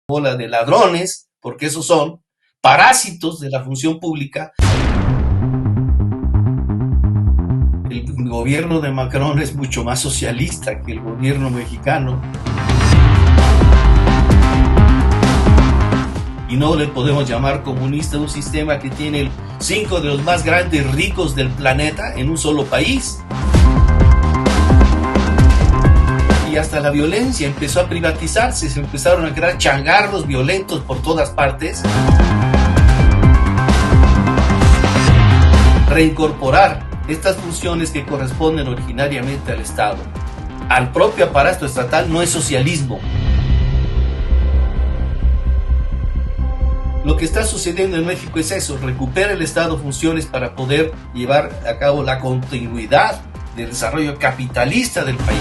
bola de ladrones, porque esos son parásitos de la función pública. El gobierno de Macron es mucho más socialista que el gobierno mexicano. Y no le podemos llamar comunista a un sistema que tiene 5 de los más grandes ricos del planeta en un solo país. Y hasta la violencia empezó a privatizarse, se empezaron a crear changarros violentos por todas partes. Reincorporar estas funciones que corresponden originariamente al Estado al propio aparato estatal no es socialismo. Lo que está sucediendo en México es eso: recupera el Estado funciones para poder llevar a cabo la continuidad del desarrollo capitalista del país.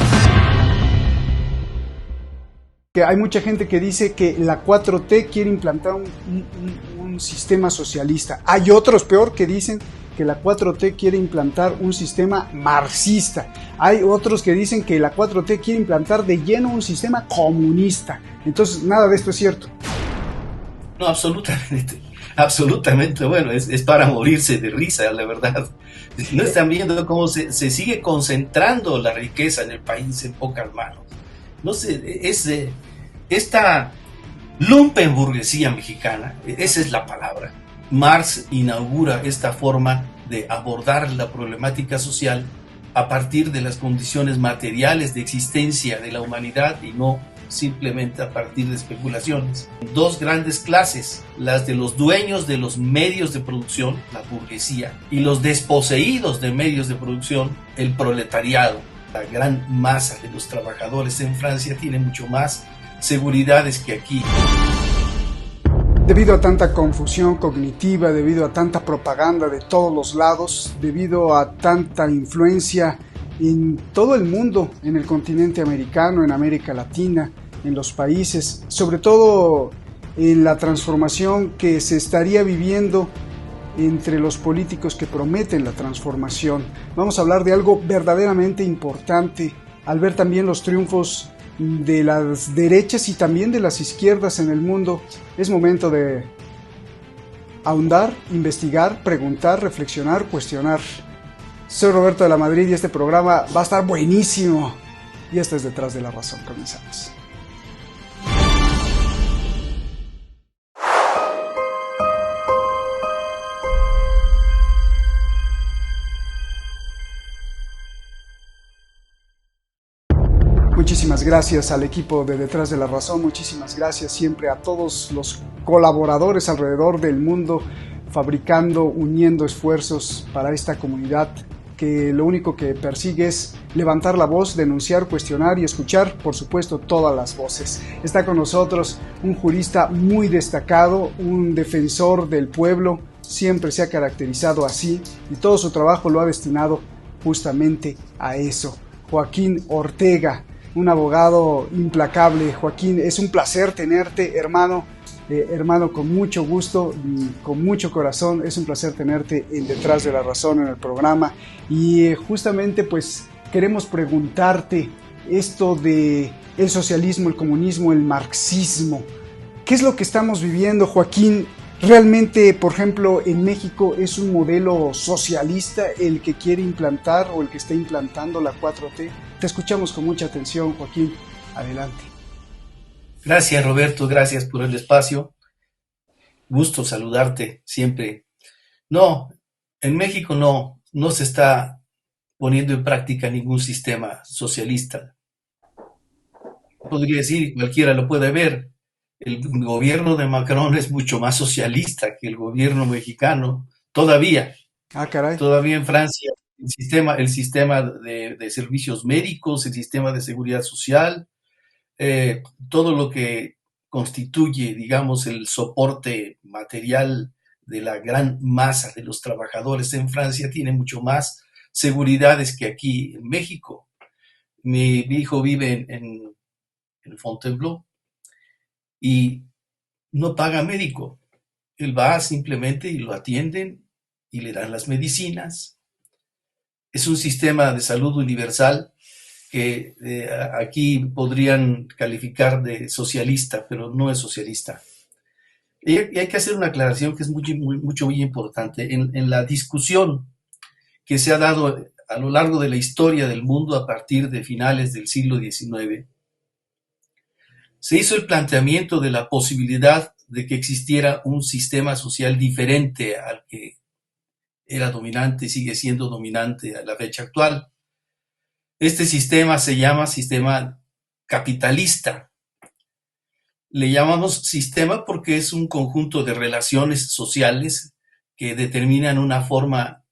Que hay mucha gente que dice que la 4T quiere implantar un sistema socialista. Hay otros, peor, que dicen que la 4T quiere implantar un sistema marxista. Hay otros que dicen que la 4T quiere implantar de lleno un sistema comunista. Entonces, nada de esto es cierto. No, absolutamente, bueno, es para morirse de risa, la verdad. No están viendo cómo se sigue concentrando la riqueza en el país en pocas manos. No sé, esta lumpenburguesía mexicana, esa es la palabra. Marx inaugura esta forma de abordar la problemática social a partir de las condiciones materiales de existencia de la humanidad y no simplemente a partir de especulaciones. Dos grandes clases, las de los dueños de los medios de producción, la burguesía, y los desposeídos de medios de producción, el proletariado. La gran masa de los trabajadores en Francia tiene mucho más seguridades que aquí. Debido a tanta confusión cognitiva, debido a tanta propaganda de todos los lados, debido a tanta influencia en todo el mundo, en el continente americano, en América Latina, en los países, sobre todo en la transformación que se estaría viviendo entre los políticos que prometen la transformación. Vamos a hablar de algo verdaderamente importante al ver también los triunfos de las derechas y también de las izquierdas en el mundo. Es momento de ahondar, investigar, preguntar, reflexionar, cuestionar. Soy Roberto de la Madrid y este programa va a estar buenísimo. Y esto es Detrás de la Razón. Comenzamos. Muchísimas gracias al equipo de Detrás de la Razón, muchísimas gracias siempre a todos los colaboradores alrededor del mundo, fabricando, uniendo esfuerzos para esta comunidad que lo único que persigue es levantar la voz, denunciar, cuestionar y escuchar, por supuesto, todas las voces. Está con nosotros un jurista muy destacado, un defensor del pueblo, siempre se ha caracterizado así y todo su trabajo lo ha destinado justamente a eso. Joaquín Ortega, un abogado implacable. Joaquín, es un placer tenerte, hermano, con mucho gusto y con mucho corazón. Es un placer tenerte en Detrás de la Razón en el programa. Y justamente pues queremos preguntarte esto de el socialismo, el comunismo, el marxismo. ¿Qué es lo que estamos viviendo, Joaquín? ¿Realmente, por ejemplo, en México es un modelo socialista el que quiere implantar o el que está implantando la 4T? Te escuchamos con mucha atención, Joaquín. Adelante. Gracias, Roberto. Gracias por el espacio. Gusto saludarte siempre. No, en México no se está poniendo en práctica ningún sistema socialista. Podría decir, cualquiera lo puede ver. El gobierno de Macron es mucho más socialista que el gobierno mexicano, todavía. Caray. Todavía en Francia, el sistema de servicios médicos, el sistema de seguridad social, todo lo que constituye, digamos, el soporte material de la gran masa de los trabajadores en Francia tiene mucho más seguridades que aquí en México. Mi hijo vive en Fontainebleau y no paga médico. Él va simplemente y lo atienden y le dan las medicinas. Es un sistema de salud universal que aquí podrían calificar de socialista, pero no es socialista. Y hay que hacer una aclaración que es muy importante. En la discusión que se ha dado a lo largo de la historia del mundo a partir de finales del siglo XIX, se hizo el planteamiento de la posibilidad de que existiera un sistema social diferente al que era dominante y sigue siendo dominante a la fecha actual. Este sistema se llama sistema capitalista. Le llamamos sistema porque es un conjunto de relaciones sociales que determinan una forma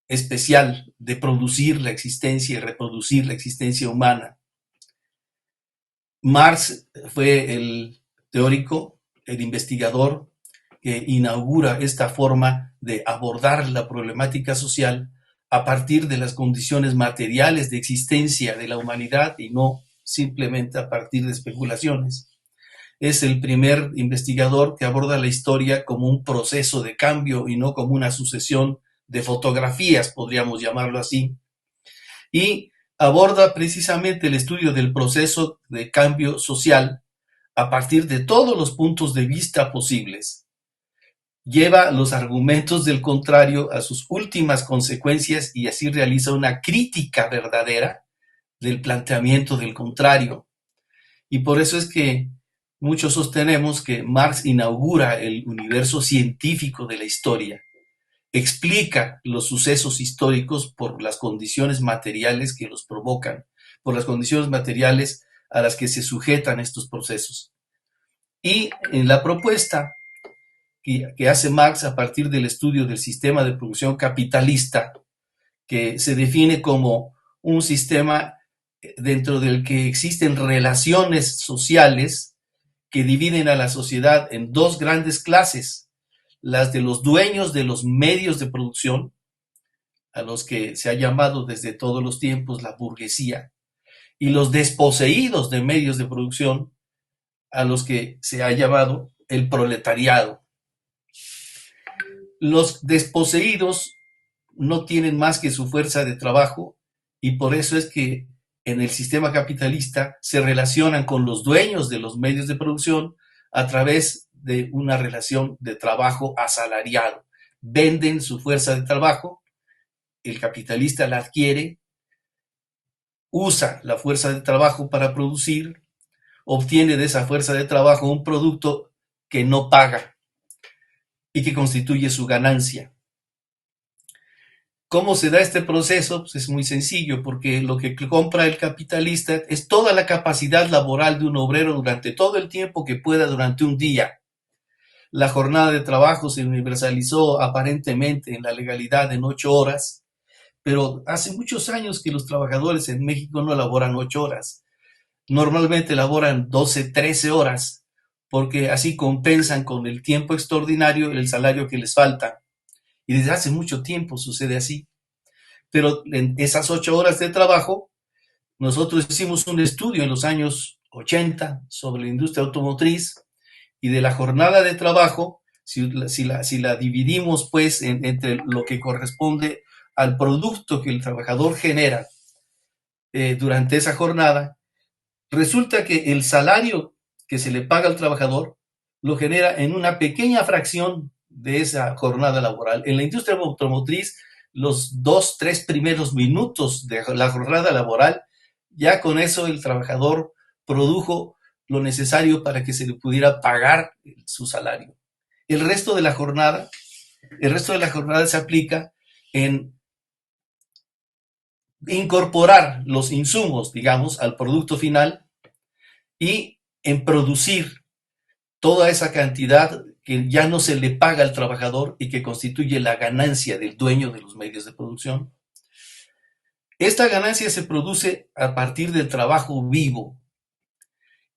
especial de producir la existencia y reproducir la existencia humana. Marx fue el teórico, el investigador que inaugura esta forma de abordar la problemática social a partir de las condiciones materiales de existencia de la humanidad y no simplemente a partir de especulaciones. Es el primer investigador que aborda la historia como un proceso de cambio y no como una sucesión de fotografías, podríamos llamarlo así. Y aborda precisamente el estudio del proceso de cambio social a partir de todos los puntos de vista posibles. Lleva los argumentos del contrario a sus últimas consecuencias y así realiza una crítica verdadera del planteamiento del contrario. Y por eso es que muchos sostenemos que Marx inaugura el universo científico de la historia, explica los sucesos históricos por las condiciones materiales que los provocan, por las condiciones materiales a las que se sujetan estos procesos. Y en la propuesta que hace Marx a partir del estudio del sistema de producción capitalista, que se define como un sistema dentro del que existen relaciones sociales que dividen a la sociedad en dos grandes clases, las de los dueños de los medios de producción, a los que se ha llamado desde todos los tiempos la burguesía, y los desposeídos de medios de producción, a los que se ha llamado el proletariado. Los desposeídos no tienen más que su fuerza de trabajo y por eso es que en el sistema capitalista se relacionan con los dueños de los medios de producción a través de una relación de trabajo asalariado. Venden su fuerza de trabajo, el capitalista la adquiere, usa la fuerza de trabajo para producir, obtiene de esa fuerza de trabajo un producto que no paga y que constituye su ganancia. ¿Cómo se da este proceso? Pues es muy sencillo, porque lo que compra el capitalista es toda la capacidad laboral de un obrero durante todo el tiempo que pueda durante un día. La jornada de trabajo se universalizó aparentemente en la legalidad en 8 horas, pero hace muchos años que los trabajadores en México no laboran 8 horas. Normalmente laboran 12, 13 horas, porque así compensan con el tiempo extraordinario el salario que les falta. Y desde hace mucho tiempo sucede así. Pero en esas 8 horas de trabajo, nosotros hicimos un estudio en los años 80 sobre la industria automotriz y de la jornada de trabajo, si la dividimos pues entre lo que corresponde al producto que el trabajador genera durante esa jornada, resulta que el salario que se le paga al trabajador lo genera en una pequeña fracción de esa jornada laboral. En la industria automotriz, los 2, 3 primeros minutos de la jornada laboral, ya con eso el trabajador produjo lo necesario para que se le pudiera pagar su salario. El resto de la jornada se aplica en incorporar los insumos, digamos, al producto final y en producir toda esa cantidad que ya no se le paga al trabajador y que constituye la ganancia del dueño de los medios de producción. Esta ganancia se produce a partir del trabajo vivo.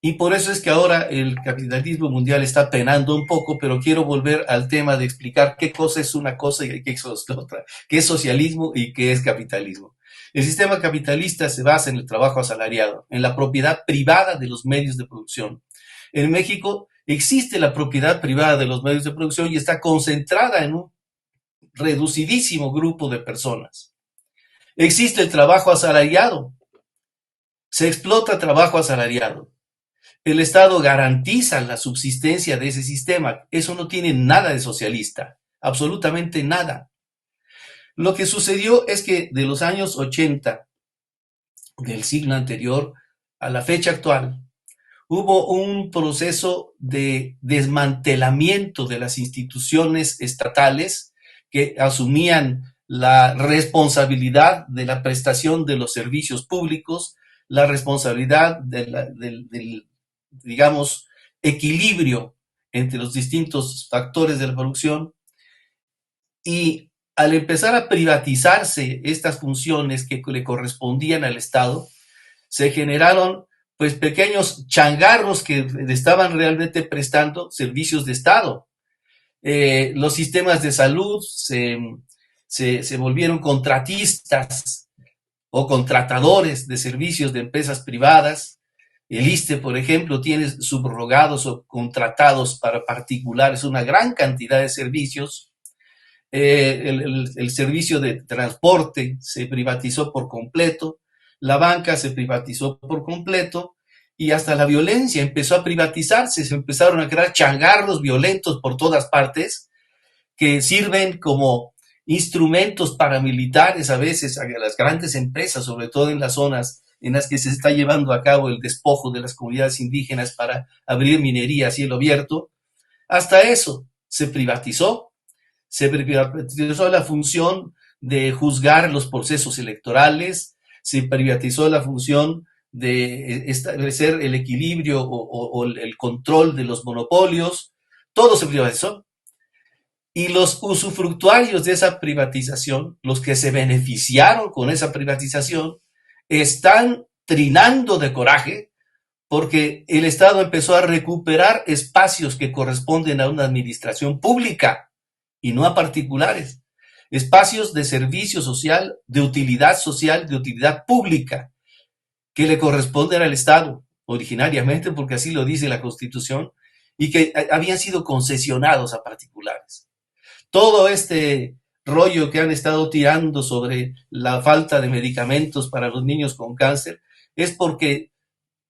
Y por eso es que ahora el capitalismo mundial está penando un poco, pero quiero volver al tema de explicar qué cosa es una cosa y qué es otra, qué es socialismo y qué es capitalismo. El sistema capitalista se basa en el trabajo asalariado, en la propiedad privada de los medios de producción. En México existe la propiedad privada de los medios de producción y está concentrada en un reducidísimo grupo de personas. Existe el trabajo asalariado, Se explota trabajo asalariado. El Estado garantiza la subsistencia de ese sistema. Eso no tiene nada de socialista, absolutamente nada. Lo que sucedió es que de los años 80 del siglo anterior a la fecha actual, hubo un proceso de desmantelamiento de las instituciones estatales que asumían la responsabilidad de la prestación de los servicios públicos, la responsabilidad del, digamos, equilibrio entre los distintos factores de la producción. Y al empezar a privatizarse estas funciones que le correspondían al Estado, se generaron pues pequeños changarros que estaban realmente prestando servicios de Estado. Los sistemas de salud se volvieron contratistas o contratadores de servicios de empresas privadas. El ISSSTE, por ejemplo, tiene subrogados o contratados para particulares una gran cantidad de servicios. El servicio de transporte se privatizó por completo, la banca se privatizó por completo y hasta la violencia empezó a privatizarse, se empezaron a crear changarros violentos por todas partes que sirven como instrumentos paramilitares a veces a las grandes empresas, sobre todo en las zonas en las que se está llevando a cabo el despojo de las comunidades indígenas para abrir minería a cielo abierto. Hasta eso se privatizó la función de juzgar los procesos electorales, se privatizó la función de establecer el equilibrio o el control de los monopolios, todo se privatizó. Y los usufructuarios de esa privatización, los que se beneficiaron con esa privatización, están trinando de coraje porque el Estado empezó a recuperar espacios que corresponden a una administración pública y no a particulares. Espacios de servicio social, de utilidad pública, que le corresponden al Estado, originariamente, porque así lo dice la Constitución, y que habían sido concesionados a particulares. Todo este rollo que han estado tirando sobre la falta de medicamentos para los niños con cáncer es porque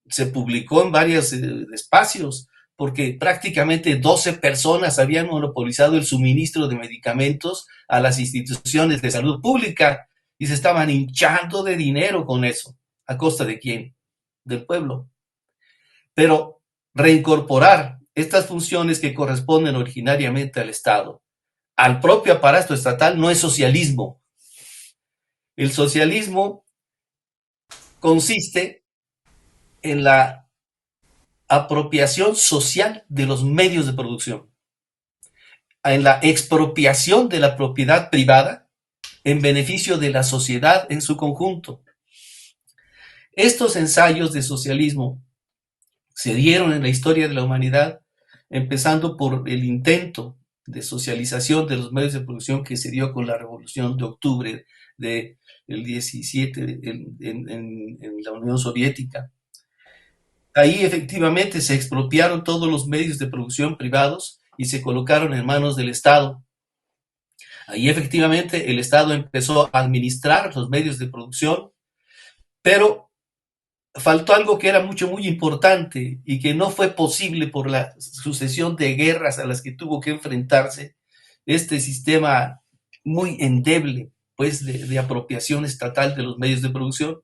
se publicó en varios espacios, porque prácticamente 12 personas habían monopolizado el suministro de medicamentos a las instituciones de salud pública y se estaban hinchando de dinero con eso. ¿A costa de quién? Del pueblo. Pero reincorporar estas funciones que corresponden originariamente al Estado al propio aparato estatal no es socialismo. El socialismo consiste en la apropiación social de los medios de producción, en la expropiación de la propiedad privada en beneficio de la sociedad en su conjunto. Estos ensayos de socialismo se dieron en la historia de la humanidad, empezando por el intento de socialización de los medios de producción que se dio con la Revolución de Octubre del 17 en la Unión Soviética. Ahí efectivamente se expropiaron todos los medios de producción privados y se colocaron en manos del Estado. Ahí efectivamente el Estado empezó a administrar los medios de producción, pero faltó algo que era muy importante y que no fue posible por la sucesión de guerras a las que tuvo que enfrentarse este sistema muy endeble, pues, de apropiación estatal de los medios de producción.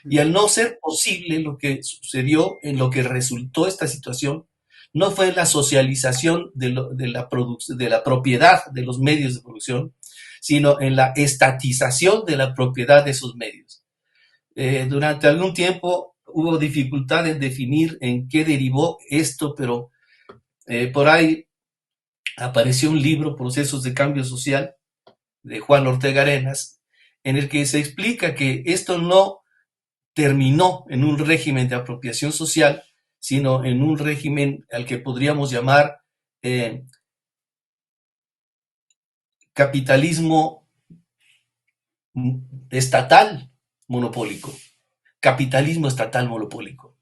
Y al no ser posible lo que sucedió, en lo que resultó esta situación, no fue la socialización de la propiedad de los medios de producción, sino en la estatización de la propiedad de esos medios. Durante algún tiempo hubo dificultad en definir en qué derivó esto, pero por ahí apareció un libro, Procesos de Cambio Social, de Juan Ortega Arenas, en el que se explica que esto no terminó en un régimen de apropiación social, sino en un régimen al que podríamos llamar capitalismo estatal monopólico. Capitalismo estatal monopólico.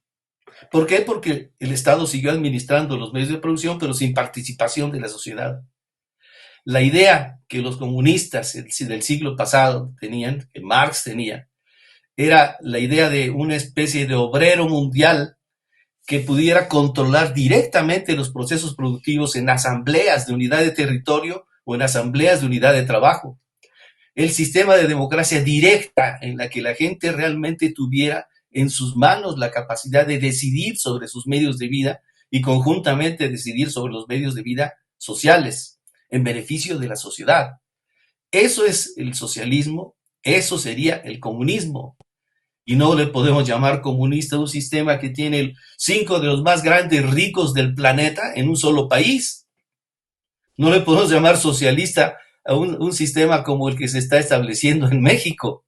¿Por qué? Porque el Estado siguió administrando los medios de producción, pero sin participación de la sociedad. La idea que los comunistas del siglo pasado tenían, que Marx tenía, era la idea de una especie de obrero mundial que pudiera controlar directamente los procesos productivos en asambleas de unidad de territorio o en asambleas de unidad de trabajo. El sistema de democracia directa en la que la gente realmente tuviera en sus manos la capacidad de decidir sobre sus medios de vida y conjuntamente decidir sobre los medios de vida sociales en beneficio de la sociedad. Eso es el socialismo, eso sería el comunismo. Y no le podemos llamar comunista a un sistema que tiene 5 de los más grandes ricos del planeta en un solo país. No le podemos llamar socialista a un sistema como el que se está estableciendo en México.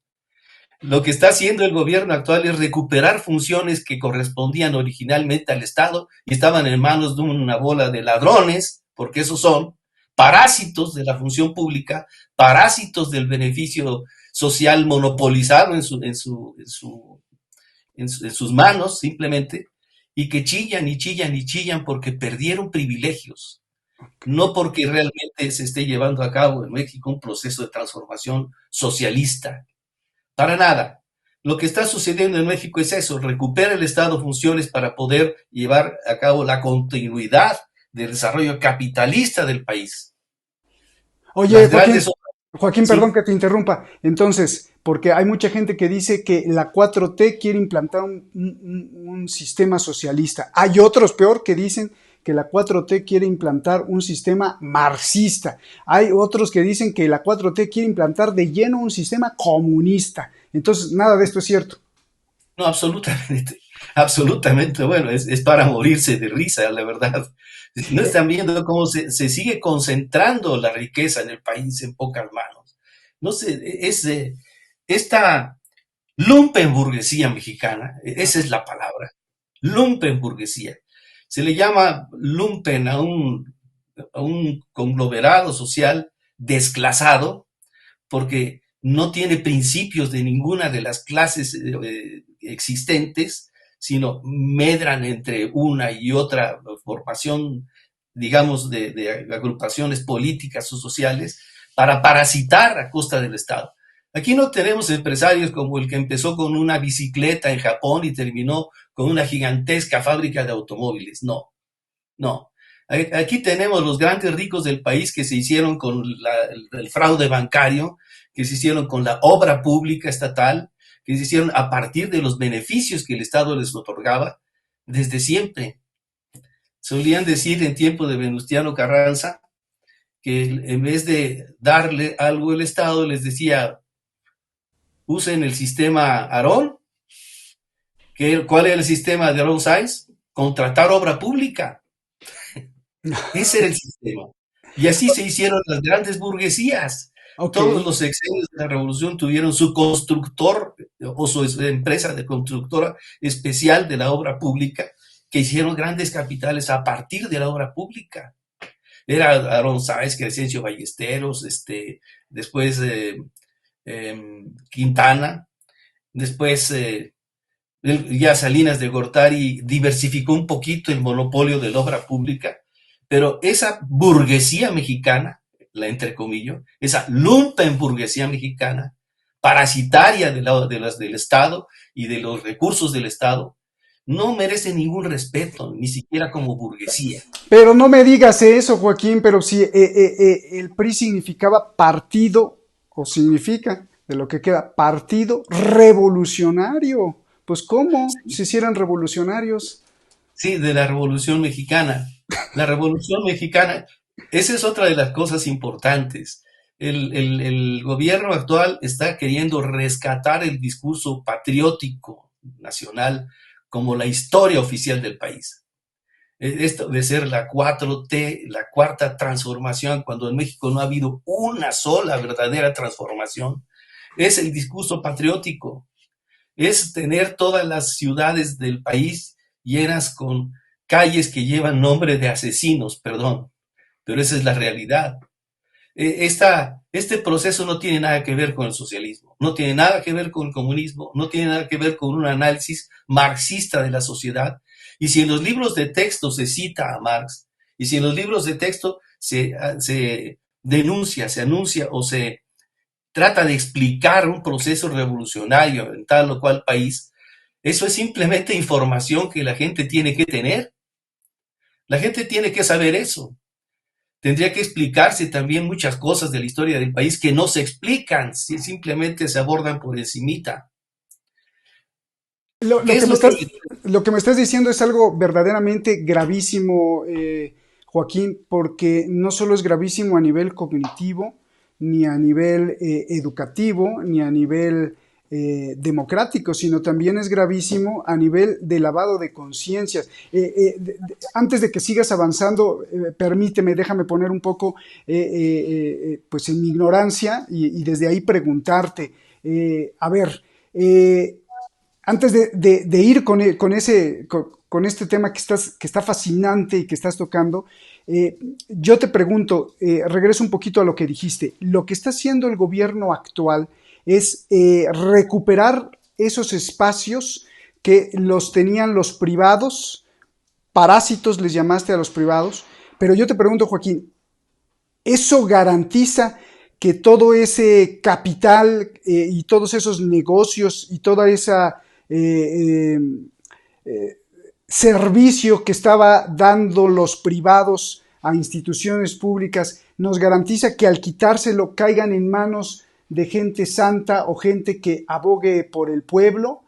Lo que está haciendo el gobierno actual es recuperar funciones que correspondían originalmente al Estado y estaban en manos de una bola de ladrones, porque esos son parásitos de la función pública, parásitos del beneficio social monopolizado en sus manos simplemente, y que chillan y chillan y chillan porque perdieron privilegios, no porque realmente se esté llevando a cabo en México un proceso de transformación socialista. Para nada. Lo que está sucediendo en México es eso, recupera el Estado funciones para poder llevar a cabo la continuidad del desarrollo capitalista del país. Oye, Las Joaquín, grandes... Joaquín, perdón Sí, que te interrumpa. Entonces, porque hay mucha gente que dice que la 4T quiere implantar un sistema socialista. Hay otros peor que dicen que la 4T quiere implantar un sistema marxista. Hay otros que dicen que la 4T quiere implantar de lleno un sistema comunista. Entonces, nada de esto es cierto. no, absolutamente, absolutamente, bueno, es para morirse de risa, la verdad. No están viendo cómo se sigue concentrando la riqueza en el país en pocas manos. No sé, esta lumpenburguesía mexicana, esa es la palabra, lumpenburguesía. Se le llama lumpen a un conglomerado social desclasado porque no tiene principios de ninguna de las clases existentes, sino medran entre una y otra formación, digamos, de agrupaciones políticas o sociales para parasitar a costa del Estado. Aquí no tenemos empresarios como el que empezó con una bicicleta en Japón y terminó con una gigantesca fábrica de automóviles. No, no. Aquí tenemos los grandes ricos del país que se hicieron con el fraude bancario, que se hicieron con la obra pública estatal, que se hicieron a partir de los beneficios que el Estado les otorgaba desde siempre. Solían decir en tiempo de Venustiano Carranza que en vez de darle algo el Estado les decía, usen el sistema Aarón. ¿Cuál era el sistema de Aarón Sáenz? Contratar obra pública. Ese era el sistema. Y así se hicieron las grandes burguesías. Ok. Todos los sexenios de la revolución tuvieron su constructor o su empresa de constructora especial de la obra pública, que hicieron grandes capitales a partir de la obra pública. Era Aarón Sáenz, Crescencio Ballesteros, después Quintana, después ya Salinas de Gortari diversificó un poquito el monopolio de la obra pública, pero esa burguesía mexicana, la entrecomillo, esa lumpen burguesía mexicana, parasitaria del Estado y de los recursos del Estado, no merece ningún respeto, ni siquiera como burguesía. Pero no me digas eso, Joaquín, pero si el PRI significaba partido, o significa, de lo que queda, partido revolucionario. Pues ¿cómo se hicieran revolucionarios? Sí, de la Revolución Mexicana. La Revolución Mexicana, esa es otra de las cosas importantes. El gobierno actual está queriendo rescatar el discurso patriótico nacional como la historia oficial del país. Esto de ser la 4T, la cuarta transformación, cuando en México no ha habido una sola verdadera transformación, es el discurso patriótico. Es tener todas las ciudades del país llenas con calles que llevan nombre de asesinos, perdón, pero esa es la realidad. Este proceso no tiene nada que ver con el socialismo, no tiene nada que ver con el comunismo, no tiene nada que ver con un análisis marxista de la sociedad. Y si en los libros de texto se cita a Marx, y si en los libros de texto se denuncia, se anuncia o se trata de explicar un proceso revolucionario en tal o cual país, eso es simplemente información que la gente tiene que tener. La gente tiene que saber eso. Tendría que explicarse también muchas cosas de la historia del país que no se explican, simplemente se abordan por encimita. Lo, ¿Qué lo que es me lo que... estás, lo que me estás diciendo es algo verdaderamente gravísimo, Joaquín, porque no solo es gravísimo a nivel cognitivo, ni a nivel educativo, ni a nivel democrático, sino también es gravísimo a nivel de lavado de conciencias. Antes de que sigas avanzando, permíteme, déjame poner un poco pues en mi ignorancia y desde ahí preguntarte, a ver, antes de ir con este tema que está fascinante y que estás tocando, yo te pregunto, regreso un poquito a lo que dijiste. Lo que está haciendo el gobierno actual es recuperar esos espacios que los tenían los privados, parásitos les llamaste a los privados, pero yo te pregunto, Joaquín, ¿eso garantiza que todo ese capital y todos esos negocios y toda esa eh, servicio que estaba dando los privados a instituciones públicas nos garantiza que al quitárselo caigan en manos de gente santa o gente que abogue por el pueblo?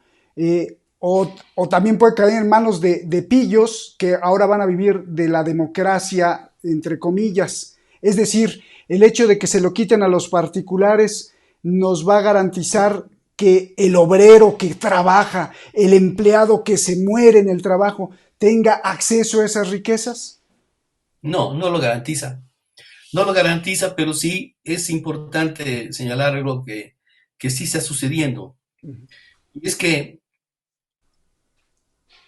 O también puede caer en manos de pillos que ahora van a vivir de la democracia, entre comillas. Es decir, el hecho de que se lo quiten a los particulares nos va a garantizar que el obrero que trabaja, el empleado que se muere en el trabajo, tenga acceso a esas riquezas. No, no lo garantiza. No lo garantiza, pero sí es importante señalar algo que sí está sucediendo. Y es que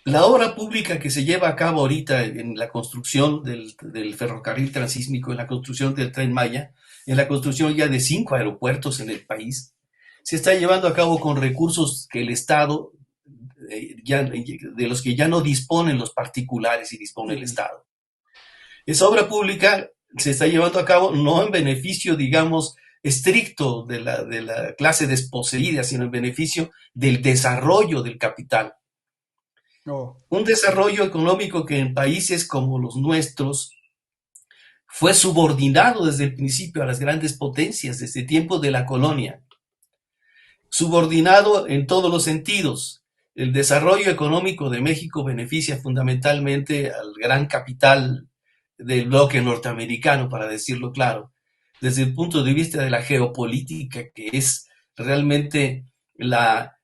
la obra pública que se lleva a cabo ahorita en la construcción del ferrocarril transísmico, en la construcción del Tren Maya, en la construcción ya de 5 aeropuertos en el país, se está llevando a cabo con recursos que el Estado, de los que ya no disponen los particulares y dispone el Estado. Esa obra pública se está llevando a cabo no en beneficio, digamos, estricto de la clase desposeída, sino en beneficio del desarrollo del capital. Oh. Un desarrollo económico que en países como los nuestros fue subordinado desde el principio a las grandes potencias, desde tiempos de la colonia. Subordinado en todos los sentidos. El desarrollo económico de México beneficia fundamentalmente al gran capital del bloque norteamericano, para decirlo claro, desde el punto de vista de la geopolítica, que es realmente la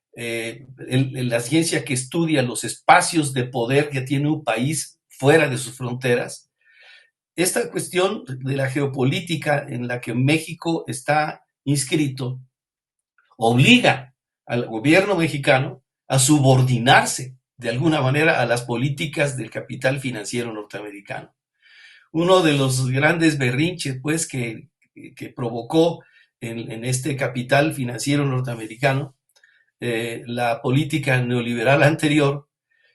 ciencia que estudia los espacios de poder que tiene un país fuera de sus fronteras. Esta cuestión de la geopolítica en la que México está inscrito obliga al gobierno mexicano a subordinarse de alguna manera a las políticas del capital financiero norteamericano. Uno de los grandes berrinches pues que provocó en este capital financiero norteamericano la política neoliberal anterior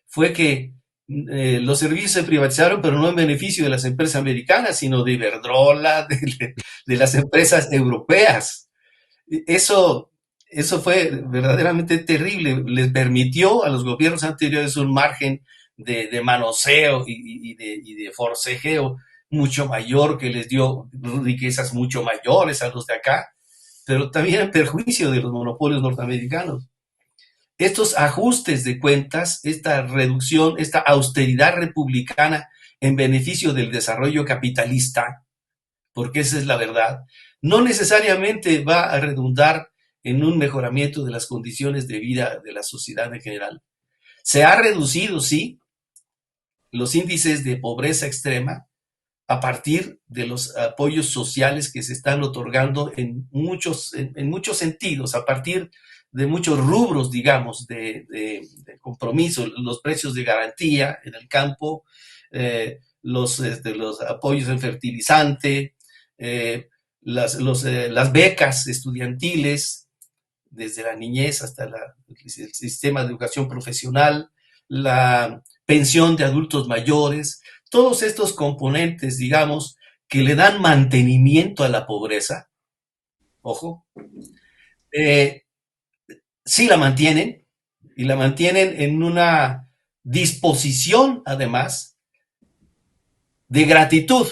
fue que los servicios se privatizaron, pero no en beneficio de las empresas americanas, sino de Iberdrola, de las empresas europeas. Eso fue verdaderamente terrible. Les permitió a los gobiernos anteriores un margen de manoseo y de forcejeo mucho mayor, que les dio riquezas mucho mayores a los de acá, pero también en perjuicio de los monopolios norteamericanos. Estos ajustes de cuentas, esta reducción, esta austeridad republicana en beneficio del desarrollo capitalista, porque esa es la verdad, no necesariamente va a redundar en un mejoramiento de las condiciones de vida de la sociedad en general. Se ha reducido, sí, los índices de pobreza extrema a partir de los apoyos sociales que se están otorgando en muchos sentidos, a partir de muchos rubros, digamos, de compromiso, los precios de garantía en el campo, los apoyos en fertilizante, las becas estudiantiles, desde la niñez hasta el sistema de educación profesional, la pensión de adultos mayores, todos estos componentes, digamos, que le dan mantenimiento a la pobreza, ojo, eh, sí la mantienen, y la mantienen en una disposición, además, de gratitud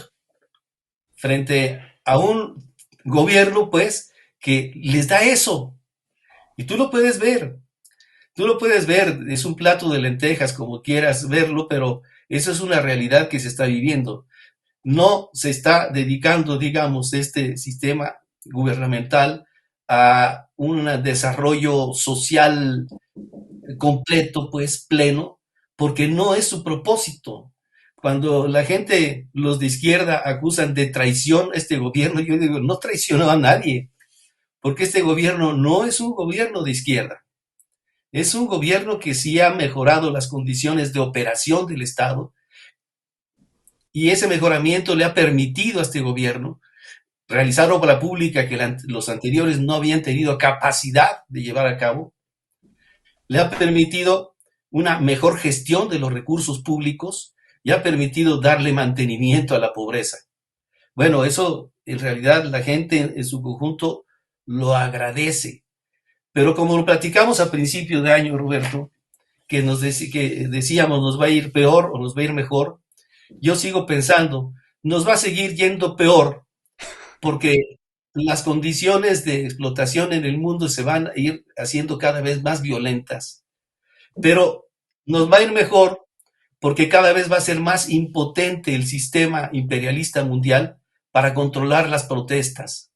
frente a un gobierno, pues, que les da eso. Y tú lo puedes ver, es un plato de lentejas, como quieras verlo, pero eso es una realidad que se está viviendo. No se está dedicando, digamos, este sistema gubernamental a un desarrollo social completo, pues pleno, porque no es su propósito. Cuando la gente, los de izquierda, acusan de traición a este gobierno, yo digo, no traicionó a nadie, porque este gobierno no es un gobierno de izquierda, es un gobierno que sí ha mejorado las condiciones de operación del Estado, y ese mejoramiento le ha permitido a este gobierno realizar obra pública que los anteriores no habían tenido capacidad de llevar a cabo, le ha permitido una mejor gestión de los recursos públicos y ha permitido darle mantenimiento a la pobreza. Bueno, eso en realidad la gente en su conjunto lo agradece. Pero como lo platicamos a principio de año, Roberto, que decíamos nos va a ir peor o nos va a ir mejor, yo sigo pensando, nos va a seguir yendo peor porque las condiciones de explotación en el mundo se van a ir haciendo cada vez más violentas, pero nos va a ir mejor porque cada vez va a ser más impotente el sistema imperialista mundial para controlar las protestas.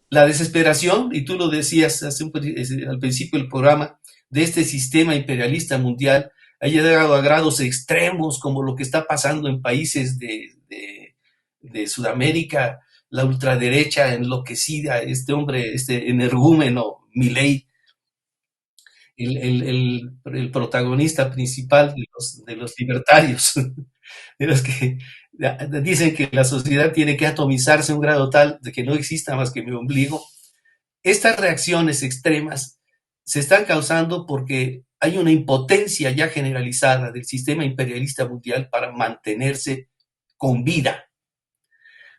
La desesperación, y tú lo decías al principio del programa, de este sistema imperialista mundial ha llegado a grados extremos como lo que está pasando en países de Sudamérica, la ultraderecha enloquecida, este hombre, este energúmeno, Milei, el protagonista principal de los libertarios, de los que dicen que la sociedad tiene que atomizarse a un grado tal de que no exista más que mi ombligo. Estas reacciones extremas se están causando porque hay una impotencia ya generalizada del sistema imperialista mundial para mantenerse con vida.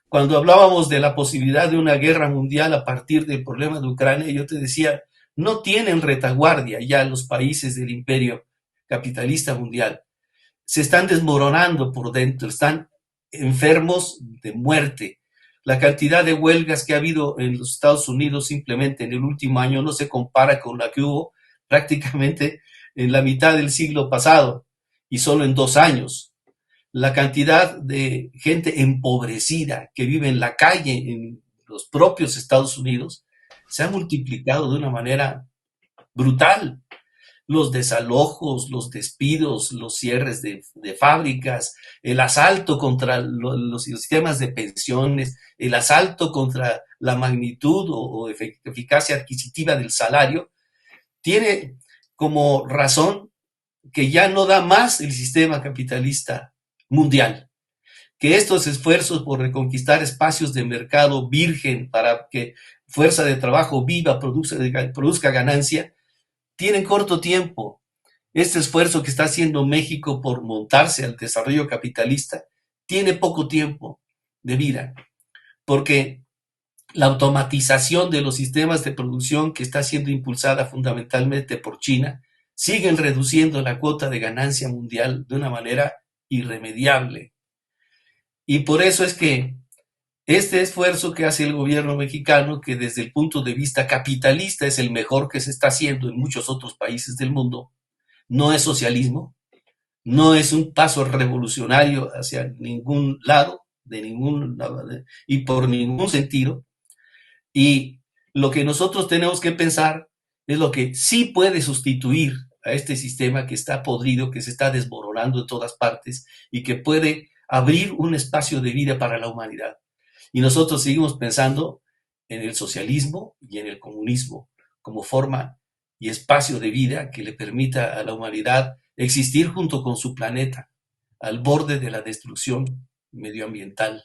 Cuando hablábamos de la posibilidad de una guerra mundial a partir del problema de Ucrania, yo te decía, no tienen retaguardia ya los países del imperio capitalista mundial. Se están desmoronando por dentro, están enfermos de muerte. La cantidad de huelgas que ha habido en los Estados Unidos simplemente en el último año no se compara con la que hubo prácticamente en la mitad del siglo pasado y solo en 2 años. La cantidad de gente empobrecida que vive en la calle en los propios Estados Unidos se ha multiplicado de una manera brutal. Los desalojos, los despidos, los cierres de fábricas, el asalto contra los sistemas de pensiones, el asalto contra la magnitud o eficacia adquisitiva del salario, tiene como razón que ya no da más el sistema capitalista mundial, que estos esfuerzos por reconquistar espacios de mercado virgen para que fuerza de trabajo viva produzca ganancia, tienen corto tiempo. Este esfuerzo que está haciendo México por montarse al desarrollo capitalista tiene poco tiempo de vida, porque la automatización de los sistemas de producción que está siendo impulsada fundamentalmente por China siguen reduciendo la cuota de ganancia mundial de una manera irremediable. Y por eso es que este esfuerzo que hace el gobierno mexicano, que desde el punto de vista capitalista es el mejor que se está haciendo en muchos otros países del mundo, no es socialismo, no es un paso revolucionario hacia ningún lado, y por ningún sentido. Y lo que nosotros tenemos que pensar es lo que sí puede sustituir a este sistema que está podrido, que se está desmoronando en todas partes y que puede abrir un espacio de vida para la humanidad. Y nosotros seguimos pensando en el socialismo y en el comunismo como forma y espacio de vida que le permita a la humanidad existir junto con su planeta, al borde de la destrucción medioambiental.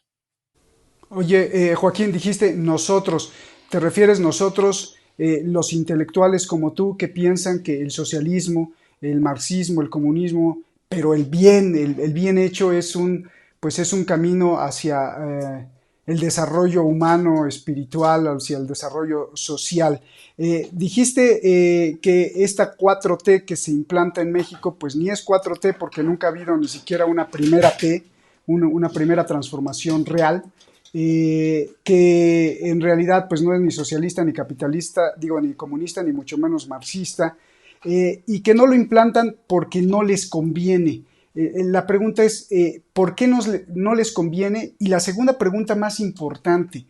Oye, Joaquín, dijiste nosotros. ¿Te refieres nosotros, los intelectuales como tú, que piensan que el socialismo, el marxismo, el comunismo, pero el bien hecho es un, pues es un camino hacia el desarrollo humano, espiritual, hacia el desarrollo social. Dijiste que esta 4T que se implanta en México, pues ni es 4T porque nunca ha habido ni siquiera una primera T, una primera transformación real, que en realidad pues no es ni socialista ni capitalista, digo ni comunista ni mucho menos marxista, y que no lo implantan porque no les conviene. La pregunta es, ¿por qué no les conviene? Y la segunda pregunta más importante,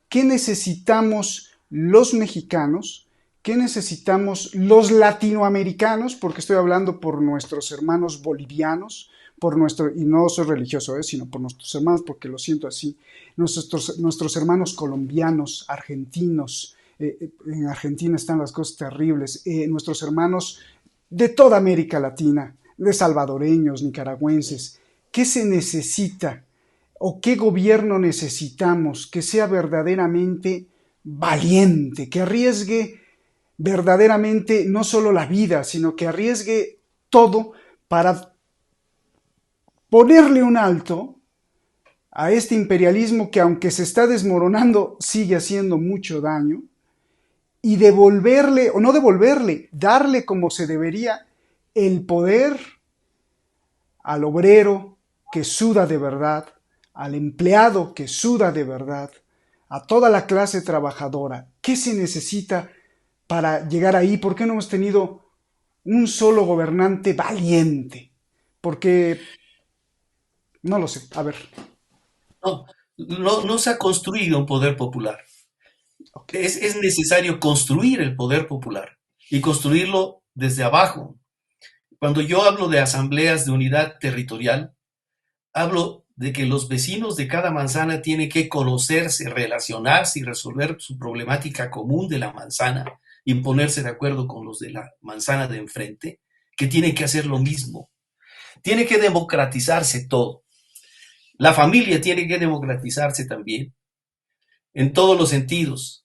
¿qué necesitamos los mexicanos? ¿Qué necesitamos los latinoamericanos? Porque estoy hablando por nuestros hermanos bolivianos, y no soy religioso, sino por nuestros hermanos, porque lo siento así, nuestros hermanos colombianos, argentinos, en Argentina están las cosas terribles, nuestros hermanos de toda América Latina, de salvadoreños, nicaragüenses. ¿Qué se necesita o qué gobierno necesitamos que sea verdaderamente valiente, que arriesgue verdaderamente no solo la vida, sino que arriesgue todo para ponerle un alto a este imperialismo que, aunque se está desmoronando, sigue haciendo mucho daño, y devolverle, o no devolverle, darle como se debería el poder al obrero que suda de verdad, al empleado que suda de verdad, a toda la clase trabajadora. ¿Qué se necesita para llegar ahí? ¿Por qué no hemos tenido un solo gobernante valiente? Porque no lo sé. A ver. No, no se ha construido un poder popular. Okay. Es necesario construir el poder popular y construirlo desde abajo. Cuando yo hablo de asambleas de unidad territorial, hablo de que los vecinos de cada manzana tienen que conocerse, relacionarse y resolver su problemática común de la manzana y ponerse de acuerdo con los de la manzana de enfrente, que tienen que hacer lo mismo. Tiene que democratizarse todo. La familia tiene que democratizarse también, en todos los sentidos,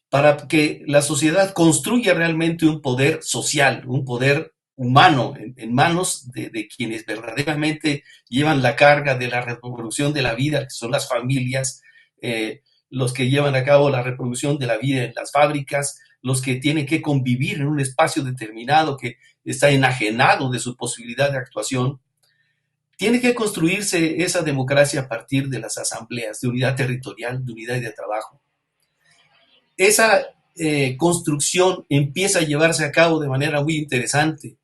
para que la sociedad construya realmente un poder social, un poder humano en manos de quienes verdaderamente llevan la carga de la reproducción de la vida, que son las familias, los que llevan a cabo la reproducción de la vida en las fábricas, los que tienen que convivir en un espacio determinado que está enajenado de su posibilidad de actuación. Tiene que construirse esa democracia a partir de las asambleas de unidad territorial, de unidad y de trabajo. Esa construcción empieza a llevarse a cabo de manera muy interesante.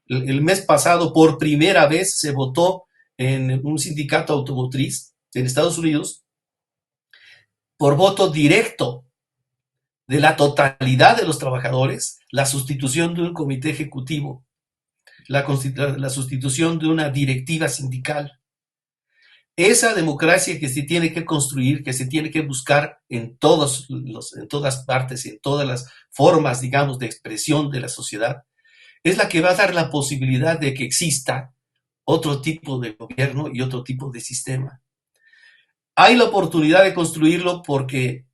El mes pasado, por primera vez, se votó en un sindicato automotriz en Estados Unidos por voto directo de la totalidad de los trabajadores, la sustitución de un comité ejecutivo, la sustitución de una directiva sindical. Esa democracia que se tiene que construir, que se tiene que buscar en todas partes, en todas las formas, digamos, de expresión de la sociedad, es la que va a dar la posibilidad de que exista otro tipo de gobierno y otro tipo de sistema. Hay la oportunidad de construirlo porque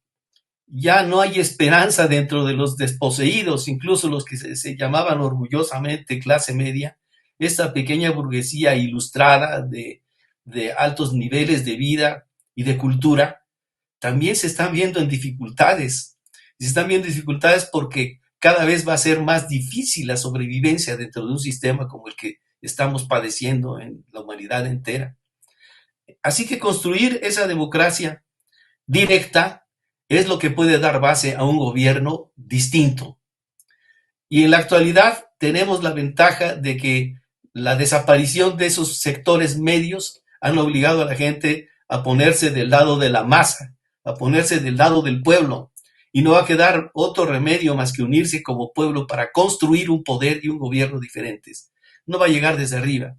ya no hay esperanza dentro de los desposeídos, incluso los que se llamaban orgullosamente clase media, esta pequeña burguesía ilustrada de altos niveles de vida y de cultura, también se están viendo en dificultades. Se están viendo dificultades porque cada vez va a ser más difícil la sobrevivencia dentro de un sistema como el que estamos padeciendo en la humanidad entera. Así que construir esa democracia directa es lo que puede dar base a un gobierno distinto. Y en la actualidad tenemos la ventaja de que la desaparición de esos sectores medios han obligado a la gente a ponerse del lado de la masa, a ponerse del lado del pueblo, y no va a quedar otro remedio más que unirse como pueblo para construir un poder y un gobierno diferentes. No va a llegar desde arriba.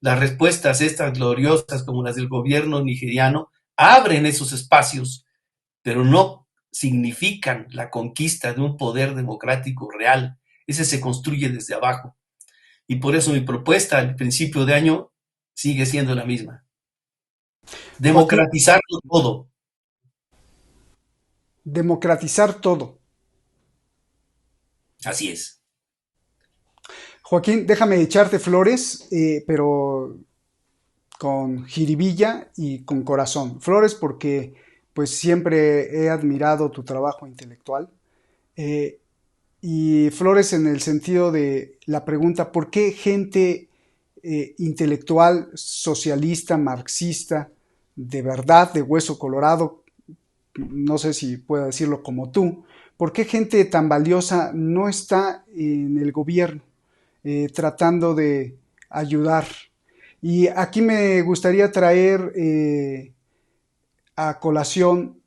Las respuestas estas gloriosas como las del gobierno nigeriano abren esos espacios, pero no significan la conquista de un poder democrático real. Ese se construye desde abajo. Y por eso mi propuesta al principio de año sigue siendo la misma. Joaquín, Democratizarlo todo. democratizar todo. Así es. Joaquín, déjame echarte flores, pero con jiribilla y con corazón. Flores porque pues siempre he admirado tu trabajo intelectual. Eh, y flores en el sentido de la pregunta, ¿por qué gente intelectual, socialista, marxista, de verdad, de hueso colorado, no sé si puedo decirlo como tú, ¿por qué gente tan valiosa no está en el gobierno tratando de ayudar? Y aquí me gustaría traer a colación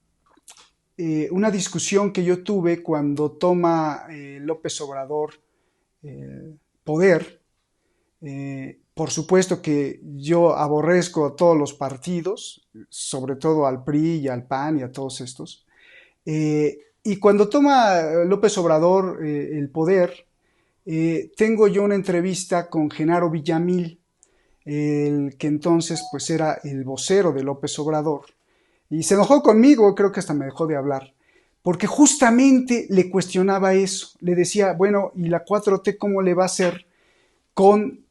una discusión que yo tuve cuando toma López Obrador poder. Por supuesto que yo aborrezco a todos los partidos, sobre todo al PRI y al PAN y a todos estos. Y cuando toma López Obrador el poder, tengo yo una entrevista con Genaro Villamil, el que entonces pues era el vocero de López Obrador, y se enojó conmigo, creo que hasta me dejó de hablar, porque justamente le cuestionaba eso, le decía, bueno, ¿y la 4T cómo le va a hacer con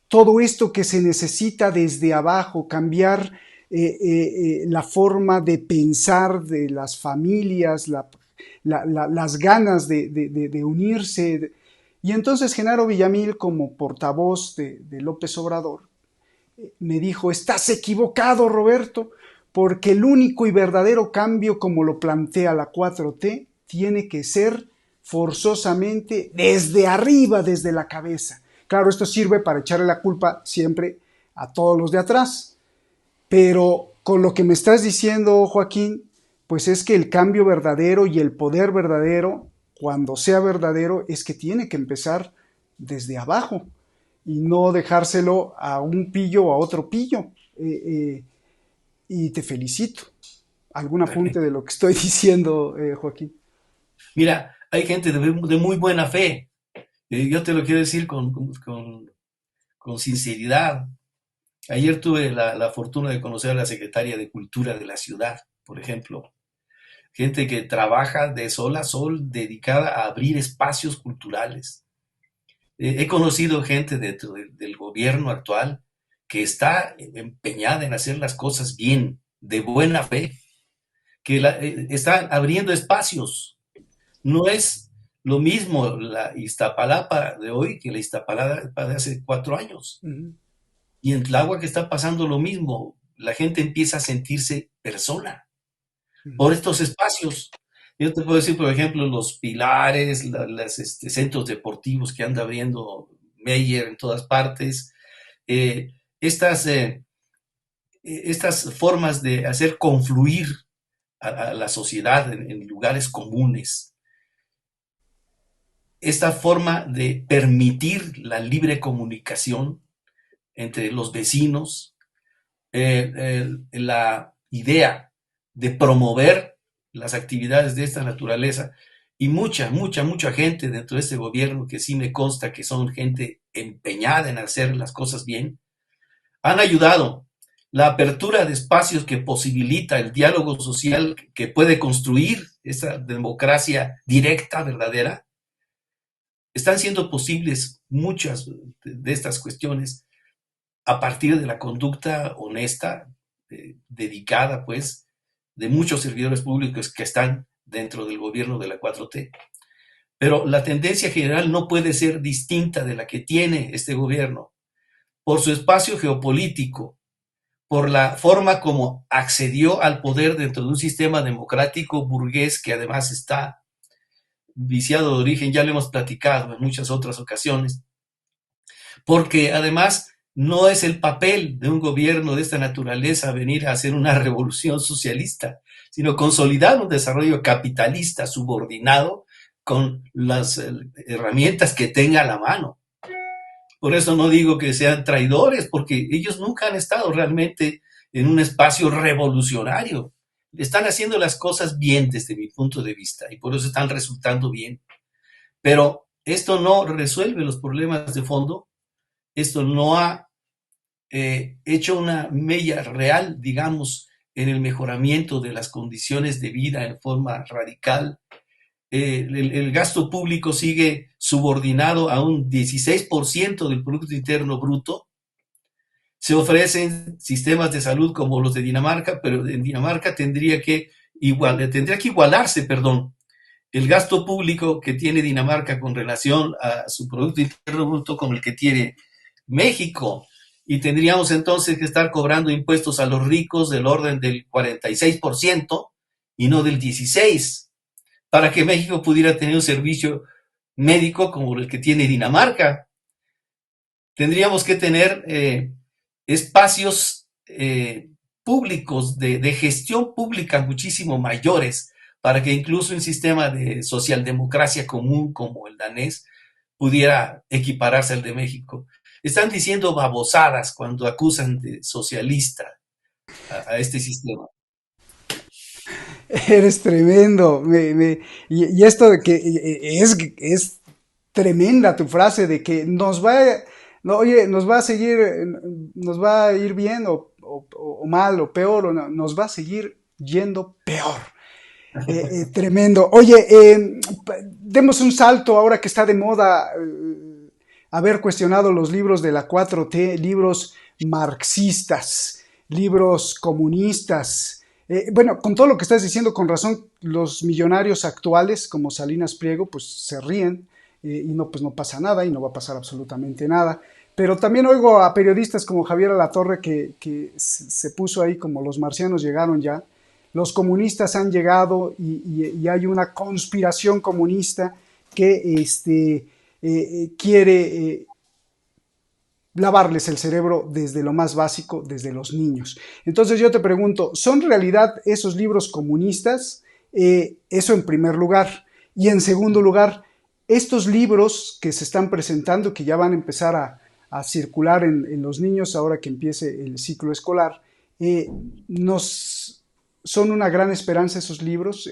todo esto que se necesita desde abajo, cambiar la forma de pensar de las familias, las ganas de unirse? Y entonces Genaro Villamil, como portavoz de López Obrador, me dijo, estás equivocado, Roberto, porque el único y verdadero cambio, como lo plantea la 4T, tiene que ser forzosamente desde arriba, desde la cabeza. Claro, esto sirve para echarle la culpa siempre a todos los de atrás, pero con lo que me estás diciendo, Joaquín, pues es que el cambio verdadero y el poder verdadero, cuando sea verdadero, es que tiene que empezar desde abajo y no dejárselo a un pillo o a otro pillo. Y te felicito. ¿Algún apunte de lo que estoy diciendo, Joaquín? Mira, hay gente de muy buena fe. Yo te lo quiero decir con sinceridad. Ayer tuve la fortuna de conocer a la secretaria de Cultura de la ciudad, por ejemplo. Gente que trabaja de sol a sol dedicada a abrir espacios culturales. He conocido gente dentro del gobierno actual que está empeñada en hacer las cosas bien, de buena fe, que están abriendo espacios. No es lo mismo la Iztapalapa de hoy que la Iztapalapa de hace 4 años. Uh -huh. Y en Tláhuac está pasando lo mismo. La gente empieza a sentirse persona Uh -huh. por estos espacios. Yo te puedo decir, por ejemplo, los pilares, centros deportivos que anda abriendo Meyer en todas partes, eh, estas, eh, estas formas de hacer confluir a la sociedad en lugares comunes, esta forma de permitir la libre comunicación entre los vecinos, la idea de promover las actividades de esta naturaleza y mucha gente dentro de este gobierno que sí me consta que son gente empeñada en hacer las cosas bien, han ayudado. La apertura de espacios que posibilita el diálogo social que puede construir esa democracia directa, verdadera, están siendo posibles muchas de estas cuestiones a partir de la conducta honesta, dedicada, pues, de muchos servidores públicos que están dentro del gobierno de la 4T. Pero la tendencia general no puede ser distinta de la que tiene este gobierno por su espacio geopolítico, por la forma como accedió al poder dentro de un sistema democrático burgués que además está viciado de origen, ya lo hemos platicado en muchas otras ocasiones, porque además no es el papel de un gobierno de esta naturaleza venir a hacer una revolución socialista, sino consolidar un desarrollo capitalista subordinado con las herramientas que tenga a la mano. Por eso no digo que sean traidores, porque ellos nunca han estado realmente en un espacio revolucionario. Están haciendo las cosas bien desde mi punto de vista y por eso están resultando bien. Pero esto no resuelve los problemas de fondo, esto no ha hecho una mella real, digamos, en el mejoramiento de las condiciones de vida en forma radical. El gasto público sigue subordinado a un 16% del Producto Interno Bruto. Se ofrecen sistemas de salud como los de Dinamarca, pero en Dinamarca tendría que igualarse, perdón, el gasto público que tiene Dinamarca con relación a su Producto Interno Bruto con el que tiene México. Y tendríamos entonces que estar cobrando impuestos a los ricos del orden del 46% y no del 16%, para que México pudiera tener un servicio médico como el que tiene Dinamarca. Tendríamos que tener espacios públicos de gestión pública muchísimo mayores para que incluso un sistema de socialdemocracia común como el danés pudiera equipararse al de México. Están diciendo babosadas cuando acusan de socialista a este sistema. Eres tremendo. Y esto de que es tremenda tu frase de que nos va, no, oye, nos va a seguir, nos va a ir bien o mal o peor, o no, nos va a seguir yendo peor. Tremendo. Oye, demos un salto ahora que está de moda haber cuestionado los libros de la 4T, libros marxistas, libros comunistas. Bueno, con todo lo que estás diciendo, con razón, los millonarios actuales, como Salinas Pliego, pues se ríen y no, pues no pasa nada y no va a pasar absolutamente nada. Pero también oigo a periodistas como Javier Alatorre que se puso ahí como los marcianos llegaron ya. Los comunistas han llegado y hay una conspiración comunista que quiere lavarles el cerebro desde lo más básico, desde los niños. Entonces yo te pregunto, ¿son realidad esos libros comunistas? Eso en primer lugar. Y en segundo lugar, estos libros que se están presentando, que ya van a empezar a circular en los niños ahora que empiece el ciclo escolar, son una gran esperanza esos libros,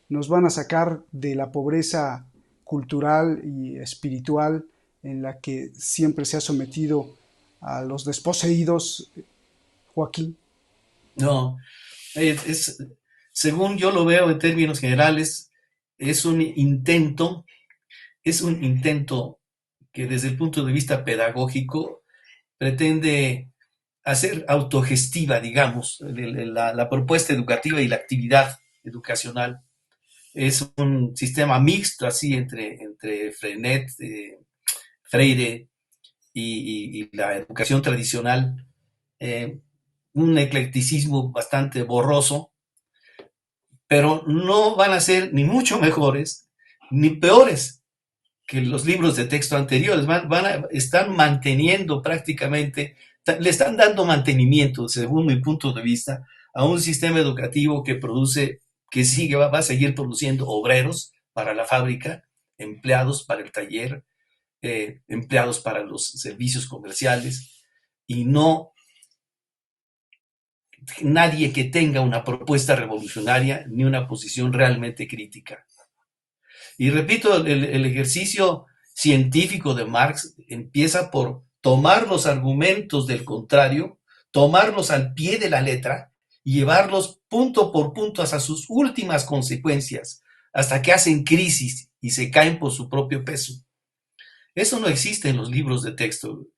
nos van a sacar de la pobreza cultural y espiritual en la que siempre se ha sometido a los desposeídos, Joaquín. No, según yo lo veo en términos generales, es un intento, es un intento que desde el punto de vista pedagógico pretende hacer autogestiva, digamos, la propuesta educativa y la actividad educacional. Es un sistema mixto así entre Freinet, Freire y la educación tradicional, un eclecticismo bastante borroso, pero no van a ser ni mucho mejores ni peores que los libros de texto anteriores. Están manteniendo prácticamente, le están dando mantenimiento, según mi punto de vista, a un sistema educativo que produce, que sigue, va a seguir produciendo obreros para la fábrica, empleados para el taller, empleados para los servicios comerciales, y no nadie que tenga una propuesta revolucionaria ni una posición realmente crítica. Y repito, el ejercicio científico de Marx empieza por tomar los argumentos del contrario, tomarlos al pie de la letra y llevarlos punto por punto hasta sus últimas consecuencias, hasta que hacen crisis y se caen por su propio peso. Eso no existe en los libros de texto.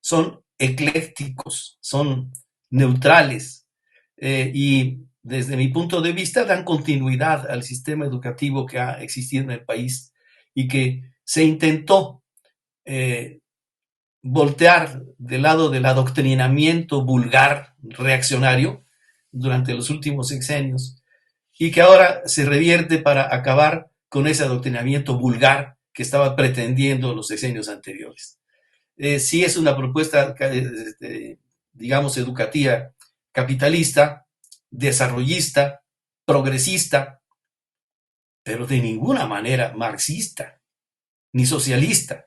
Son eclécticos, son neutrales y desde mi punto de vista dan continuidad al sistema educativo que ha existido en el país y que se intentó voltear del lado del adoctrinamiento vulgar, reaccionario, durante los últimos sexenios y que ahora se revierte para acabar con ese adoctrinamiento vulgar que estaba pretendiendo los sexenios anteriores. Sí es una propuesta, digamos, educativa capitalista, desarrollista, progresista, pero de ninguna manera marxista, ni socialista,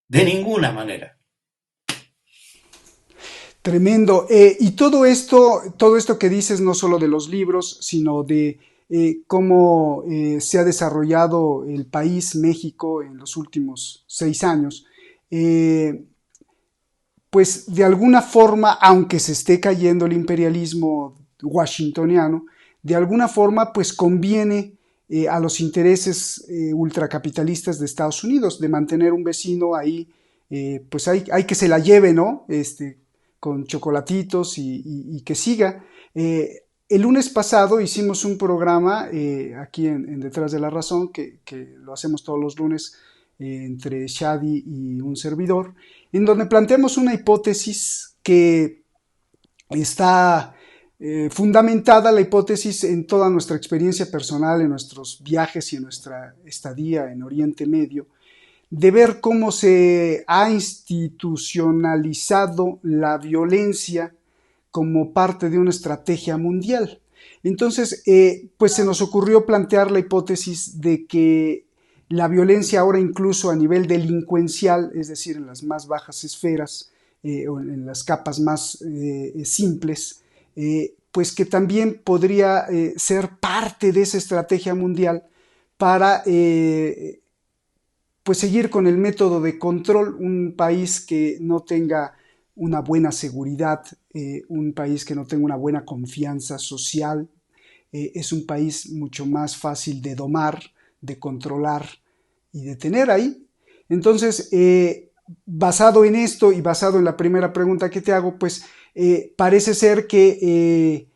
de ninguna manera. Tremendo. Y todo esto que dices, no solo de los libros, sino de cómo se ha desarrollado el país, México, en los últimos 6 años, pues de alguna forma, aunque se esté cayendo el imperialismo washingtoniano, de alguna forma pues conviene a los intereses ultracapitalistas de Estados Unidos, de mantener un vecino ahí pues hay que se la lleve, ¿no? Con chocolatitos y que siga. El lunes pasado hicimos un programa aquí en Detrás de la Razón, que lo hacemos todos los lunes entre Shadi y un servidor, en donde planteamos una hipótesis que está fundamentada, la hipótesis, en toda nuestra experiencia personal, en nuestros viajes y en nuestra estadía en Oriente Medio, de ver cómo se ha institucionalizado la violencia como parte de una estrategia mundial. Entonces, pues se nos ocurrió plantear la hipótesis de que la violencia ahora, incluso a nivel delincuencial, es decir, en las más bajas esferas o en las capas más simples, pues que también podría ser parte de esa estrategia mundial para pues seguir con el método de control. Un país que no tenga una buena seguridad, un país que no tenga una buena confianza social, es un país mucho más fácil de domar, de controlar y de tener ahí. Entonces, basado en esto y basado en la primera pregunta que te hago, pues parece ser que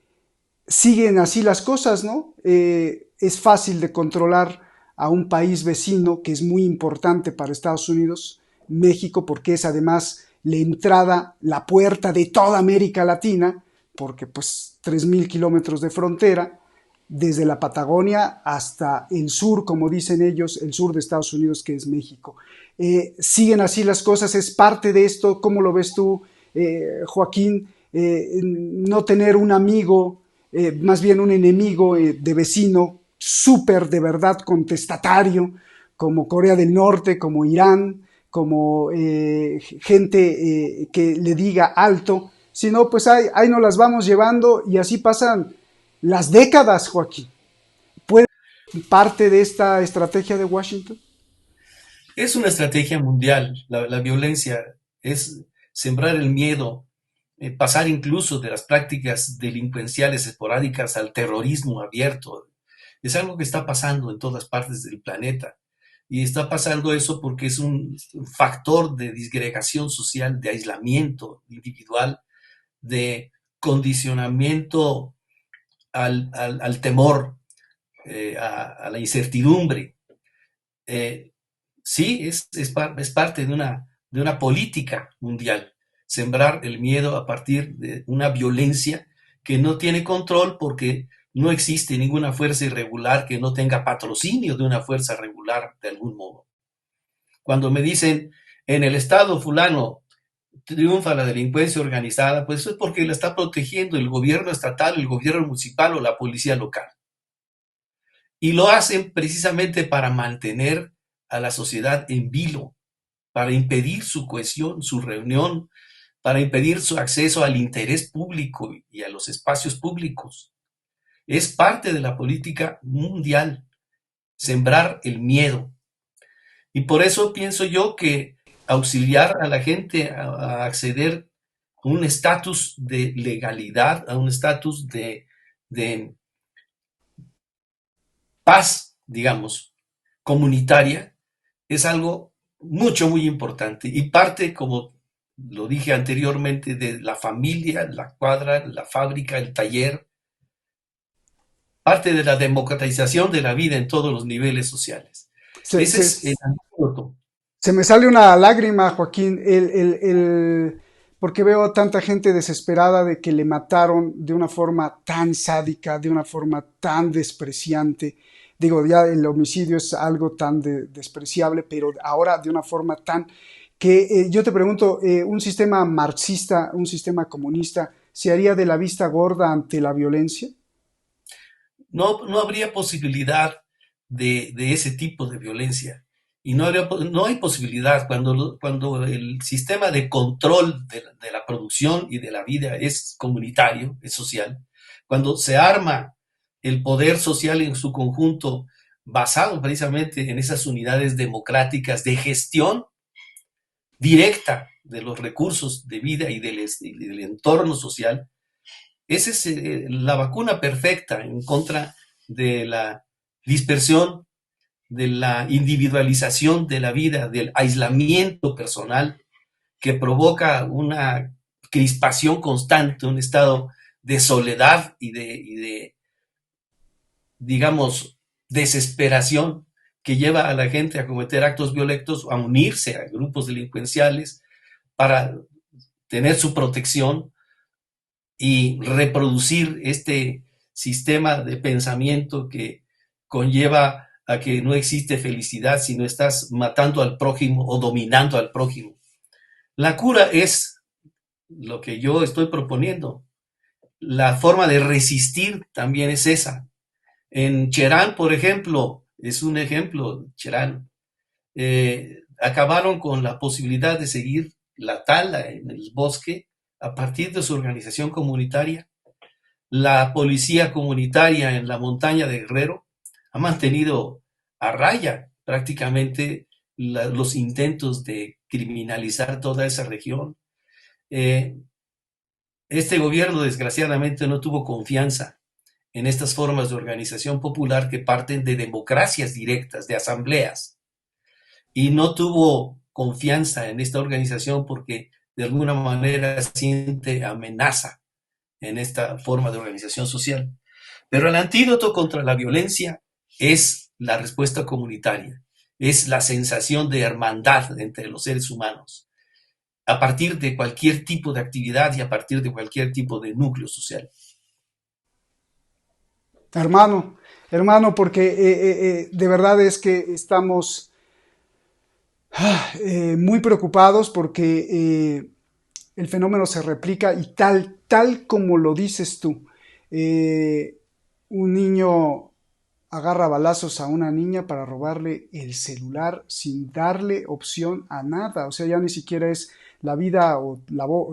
siguen así las cosas, ¿no? Es fácil de controlar a un país vecino que es muy importante para Estados Unidos, México, porque es además la entrada, la puerta de toda América Latina, porque pues 3.000 kilómetros de frontera, desde la Patagonia hasta el sur, como dicen ellos, el sur de Estados Unidos, que es México. Siguen así las cosas, es parte de esto. ¿Cómo lo ves tú, Joaquín? No tener un amigo, más bien un enemigo de vecino, súper de verdad contestatario, como Corea del Norte, como Irán, como gente que le diga alto, sino pues ahí nos las vamos llevando y así pasan las décadas, Joaquín. ¿Puede ser parte de esta estrategia de Washington? Es una estrategia mundial. La violencia es sembrar el miedo, pasar incluso de las prácticas delincuenciales esporádicas al terrorismo abierto. Es algo que está pasando en todas partes del planeta. Y está pasando eso porque es un factor de disgregación social, de aislamiento individual, de condicionamiento al temor, a la incertidumbre. Sí, es parte de una política mundial, sembrar el miedo a partir de una violencia que no tiene control porque no existe ninguna fuerza irregular que no tenga patrocinio de una fuerza regular de algún modo. Cuando me dicen en el estado fulano triunfa la delincuencia organizada, pues eso es porque la está protegiendo el gobierno estatal, el gobierno municipal o la policía local. Y lo hacen precisamente para mantener a la sociedad en vilo, para impedir su cohesión, su reunión, para impedir su acceso al interés público y a los espacios públicos. Es parte de la política mundial, sembrar el miedo. Y por eso pienso yo que auxiliar a la gente a acceder a un estatus de legalidad, a un estatus de paz, digamos, comunitaria, es algo muy importante y parte, como lo dije anteriormente, de la familia, la cuadra, la fábrica, el taller, parte de la democratización de la vida en todos los niveles sociales. Se, Ese se, es el antídoto. Se me sale una lágrima, Joaquín, porque veo a tanta gente desesperada de que le mataron de una forma tan sádica, de una forma tan despreciante. Digo, ya el homicidio es algo tan despreciable, pero ahora de una forma tan que yo te pregunto, un sistema marxista, un sistema comunista, ¿se haría de la vista gorda ante la violencia? No habría posibilidad de ese tipo de violencia. Y no hay posibilidad cuando el sistema de control de la producción y de la vida es comunitario, es social, cuando se arma el poder social en su conjunto basado precisamente en esas unidades democráticas de gestión directa de los recursos de vida y del entorno social, esa es la vacuna perfecta en contra de la dispersión, de la individualización de la vida, del aislamiento personal que provoca una crispación constante, un estado de soledad y de digamos, desesperación que lleva a la gente a cometer actos violentos, a unirse a grupos delincuenciales para tener su protección y reproducir este sistema de pensamiento que conlleva a que no existe felicidad si no estás matando al prójimo o dominando al prójimo. La cura es lo que yo estoy proponiendo. La forma de resistir también es esa. En Cherán, por ejemplo, es un ejemplo, Cherán, acabaron con la posibilidad de seguir la tala en el bosque a partir de su organización comunitaria. La policía comunitaria en la montaña de Guerrero ha mantenido a raya prácticamente los intentos de criminalizar toda esa región. Eh, este gobierno desgraciadamente no tuvo confianza en estas formas de organización popular que parten de democracias directas, de asambleas, y no tuvo confianza en esta organización porque de alguna manera siente amenaza en esta forma de organización social. Pero el antídoto contra la violencia es la respuesta comunitaria, es la sensación de hermandad entre los seres humanos, a partir de cualquier tipo de actividad y a partir de cualquier tipo de núcleo social. Hermano, hermano, porque de verdad es que estamos muy preocupados porque el fenómeno se replica y tal como lo dices tú. Eh, un niño agarra balazos a una niña para robarle el celular sin darle opción a nada. O sea, ya ni siquiera es la vida o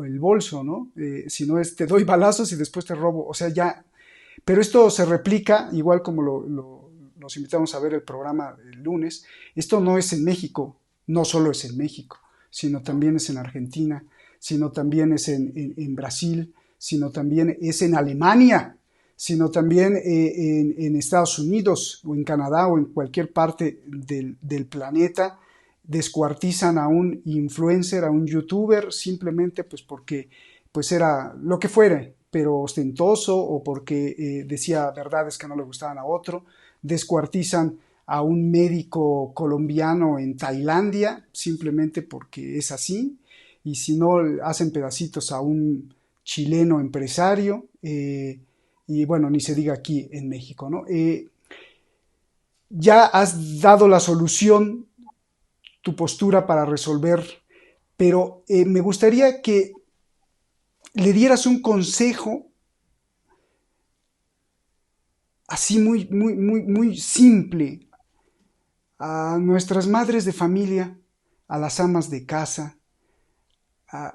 el bolso, ¿no? Sino es te doy balazos y después te robo. O sea, ya. Pero esto se replica, igual como los invitamos a ver el programa el lunes. Esto no es en México, no solo es en México, sino también es en Argentina, sino también es en Brasil, sino también es en Alemania, sino también en Estados Unidos o en Canadá o en cualquier parte del planeta. Descuartizan a un influencer, a un youtuber, simplemente pues porque pues era lo que fuera, pero ostentoso o porque decía verdades que no le gustaban a otro. Descuartizan a un médico colombiano en Tailandia simplemente porque es así, y si no hacen pedacitos a un chileno empresario, y bueno, ni se diga aquí en México, ¿no? Ya has dado la solución, tu postura para resolver, pero me gustaría que le dieras un consejo así muy simple a nuestras madres de familia, a las amas de casa,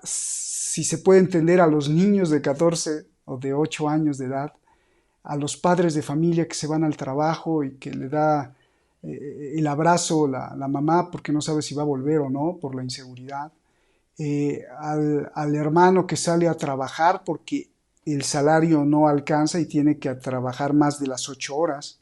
si se puede entender, a los niños de 14 o de 8 años de edad, a los padres de familia que se van al trabajo y que le da el abrazo la mamá porque no sabe si va a volver o no por la inseguridad, al hermano que sale a trabajar porque el salario no alcanza y tiene que trabajar más de las 8 horas.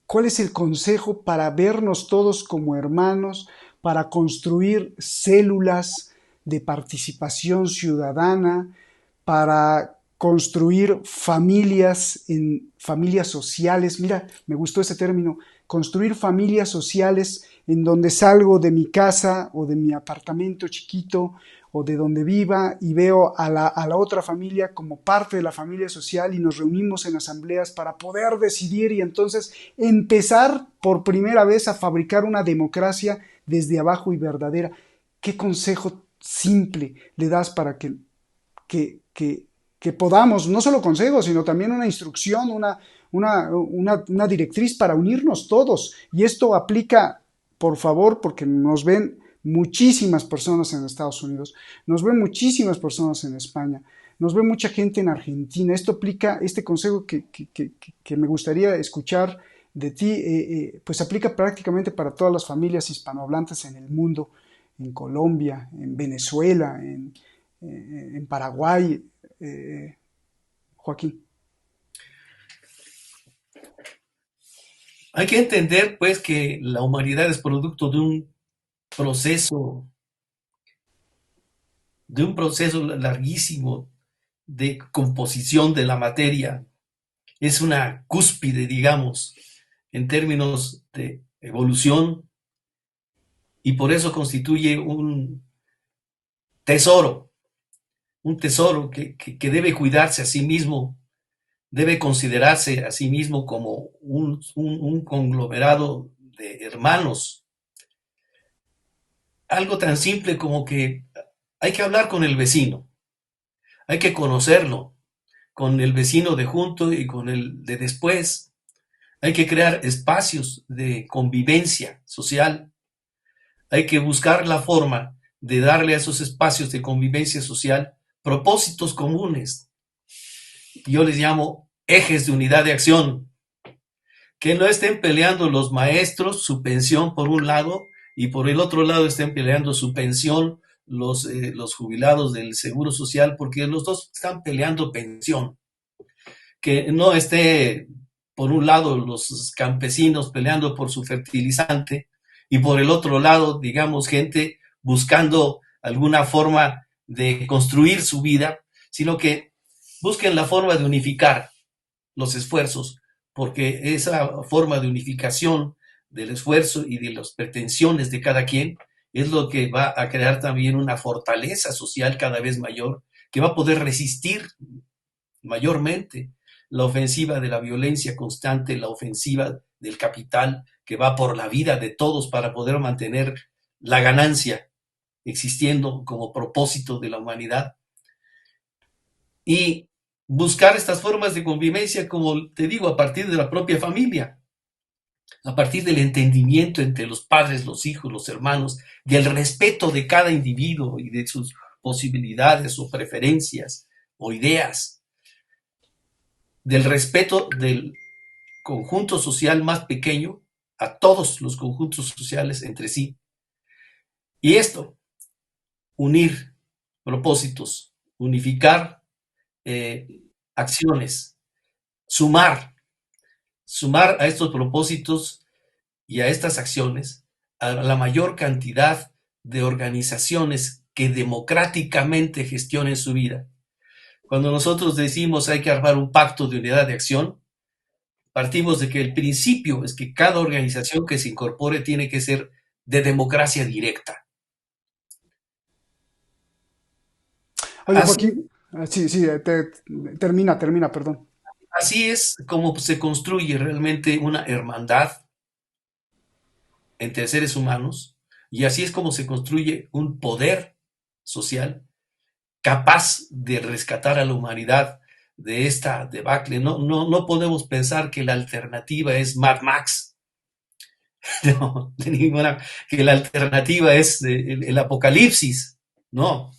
¿Cuál es el consejo para vernos todos como hermanos, para construir células de participación ciudadana, para construir familias en familias sociales? Mira, me gustó ese término, construir familias sociales en donde salgo de mi casa o de mi apartamento chiquito o de donde viva y veo a la otra familia como parte de la familia social y nos reunimos en asambleas para poder decidir y entonces empezar por primera vez a fabricar una democracia desde abajo y verdadera. ¿Qué consejo simple le das para que, que, que podamos, no solo consejos, sino también una instrucción, una directriz para unirnos todos? Y esto aplica, por favor, porque nos ven muchísimas personas en Estados Unidos, nos ven muchísimas personas en España, nos ve mucha gente en Argentina. Esto aplica, este consejo que me gustaría escuchar de ti, pues aplica prácticamente para todas las familias hispanohablantes en el mundo, en Colombia, en Venezuela, en Paraguay, Joaquín. Hay que entender, pues, que la humanidad es producto de un proceso de un proceso larguísimo de composición de la materia. Es una cúspide, digamos, en términos de evolución, y por eso constituye tesoro, un tesoro que debe cuidarse a sí mismo, debe considerarse a sí mismo como un conglomerado de hermanos. Algo tan simple como que hay que hablar con el vecino, hay que conocerlo, con el vecino de junto y con el de después. Hay que crear espacios de convivencia social. Hay que buscar la forma de darle a esos espacios de convivencia social propósitos comunes. Yo les llamo ejes de unidad de acción. Que no estén peleando los maestros su pensión por un lado y por el otro lado estén peleando su pensión los jubilados del Seguro Social, porque los dos están peleando pensión. Que no esté por un lado los campesinos peleando por su fertilizante y por el otro lado, digamos, gente buscando alguna forma de construir su vida, sino que busquen la forma de unificar los esfuerzos, porque esa forma de unificación del esfuerzo y de las pretensiones de cada quien es lo que va a crear también una fortaleza social cada vez mayor, que va a poder resistir mayormente la ofensiva de la violencia constante, la ofensiva del capital que va por la vida de todos para poder mantener la ganancia existiendo como propósito de la humanidad. Y buscar estas formas de convivencia, como te digo, a partir de la propia familia, a partir del entendimiento entre los padres, los hijos, los hermanos, del respeto de cada individuo y de sus posibilidades o preferencias o ideas, del respeto del conjunto social más pequeño a todos los conjuntos sociales entre sí. Y esto, unir propósitos, unificar acciones, sumar a estos propósitos y a estas acciones a la mayor cantidad de organizaciones que democráticamente gestionen su vida. Cuando nosotros decimos hay que armar un pacto de unidad de acción, partimos de que el principio es que cada organización que se incorpore tiene que ser de democracia directa. Oye, Joaquín, sí, sí, termina, perdón. Así es como se construye realmente una hermandad entre seres humanos y así es como se construye un poder social capaz de rescatar a la humanidad de esta debacle. No podemos pensar que la alternativa es Mad Max, no, de ninguna, que la alternativa es el apocalipsis. No,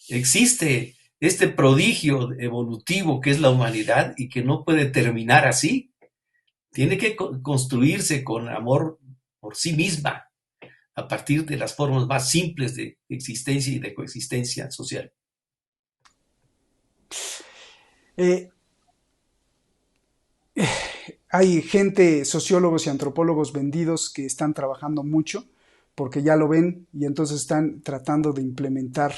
existe este prodigio evolutivo que es la humanidad y que no puede terminar así. Tiene que construirse con amor por sí misma, a partir de las formas más simples de existencia y de coexistencia social. Eh, Hay gente, sociólogos y antropólogos vendidos que están trabajando mucho porque ya lo ven y entonces están tratando de implementar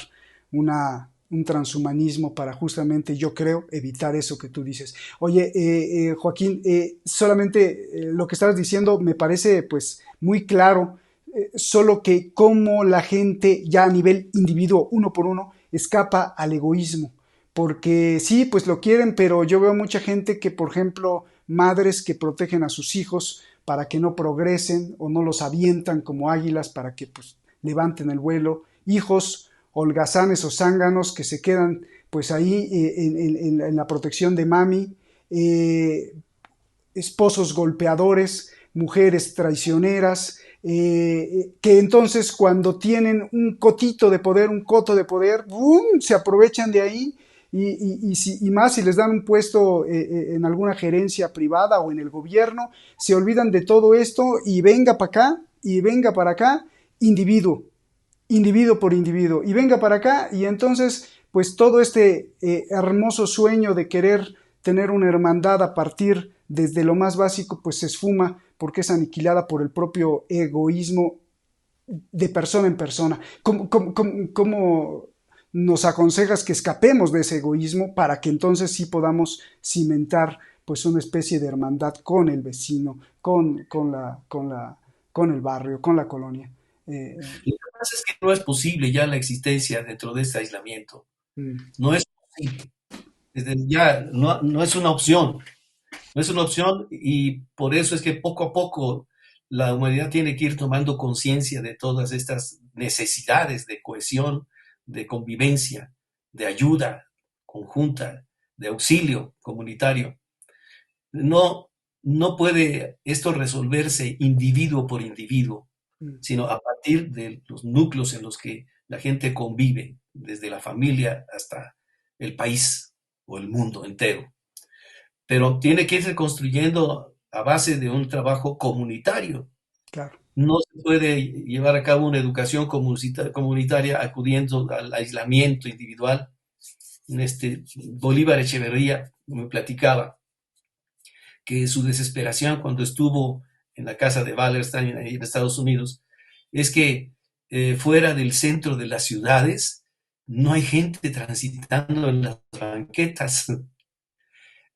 un transhumanismo para justamente, yo creo, evitar eso que tú dices. Oye, Joaquín, solamente lo que estabas diciendo me parece pues muy claro, solo que cómo la gente ya a nivel individuo, uno por uno, escapa al egoísmo. Porque sí, pues lo quieren, pero yo veo mucha gente que, por ejemplo, madres que protegen a sus hijos para que no progresen o no los avientan como águilas para que pues levanten el vuelo, hijos holgazanes o zánganos que se quedan pues ahí en la protección de mami, esposos golpeadores, mujeres traicioneras, que entonces cuando tienen un cotito de poder, un coto de poder, ¡bum!, se aprovechan de ahí y más si les dan un puesto en alguna gerencia privada o en el gobierno, se olvidan de todo esto y venga para acá y venga para acá, individuo por individuo, y venga para acá y entonces pues todo este hermoso sueño de querer tener una hermandad a partir desde lo más básico pues se esfuma porque es aniquilada por el propio egoísmo de persona en persona. ¿Cómo nos aconsejas que escapemos de ese egoísmo para que entonces sí podamos cimentar pues una especie de hermandad con el vecino, con el barrio, con la colonia. Lo que pasa es que no es posible ya la existencia dentro de este aislamiento. No es posible. Ya no es una opción. No es una opción y por eso es que poco a poco la humanidad tiene que ir tomando conciencia de todas estas necesidades de cohesión, de convivencia, de ayuda conjunta, de auxilio comunitario. No puede esto resolverse individuo por individuo, sino a partir de los núcleos en los que la gente convive, desde la familia hasta el país o el mundo entero. Pero tiene que irse construyendo a base de un trabajo comunitario. Claro. No se puede llevar a cabo una educación comunitaria acudiendo al aislamiento individual. Bolívar Echeverría me platicaba que su desesperación cuando estuvo en la casa de Wallerstein en Estados Unidos es que fuera del centro de las ciudades no hay gente transitando en las banquetas.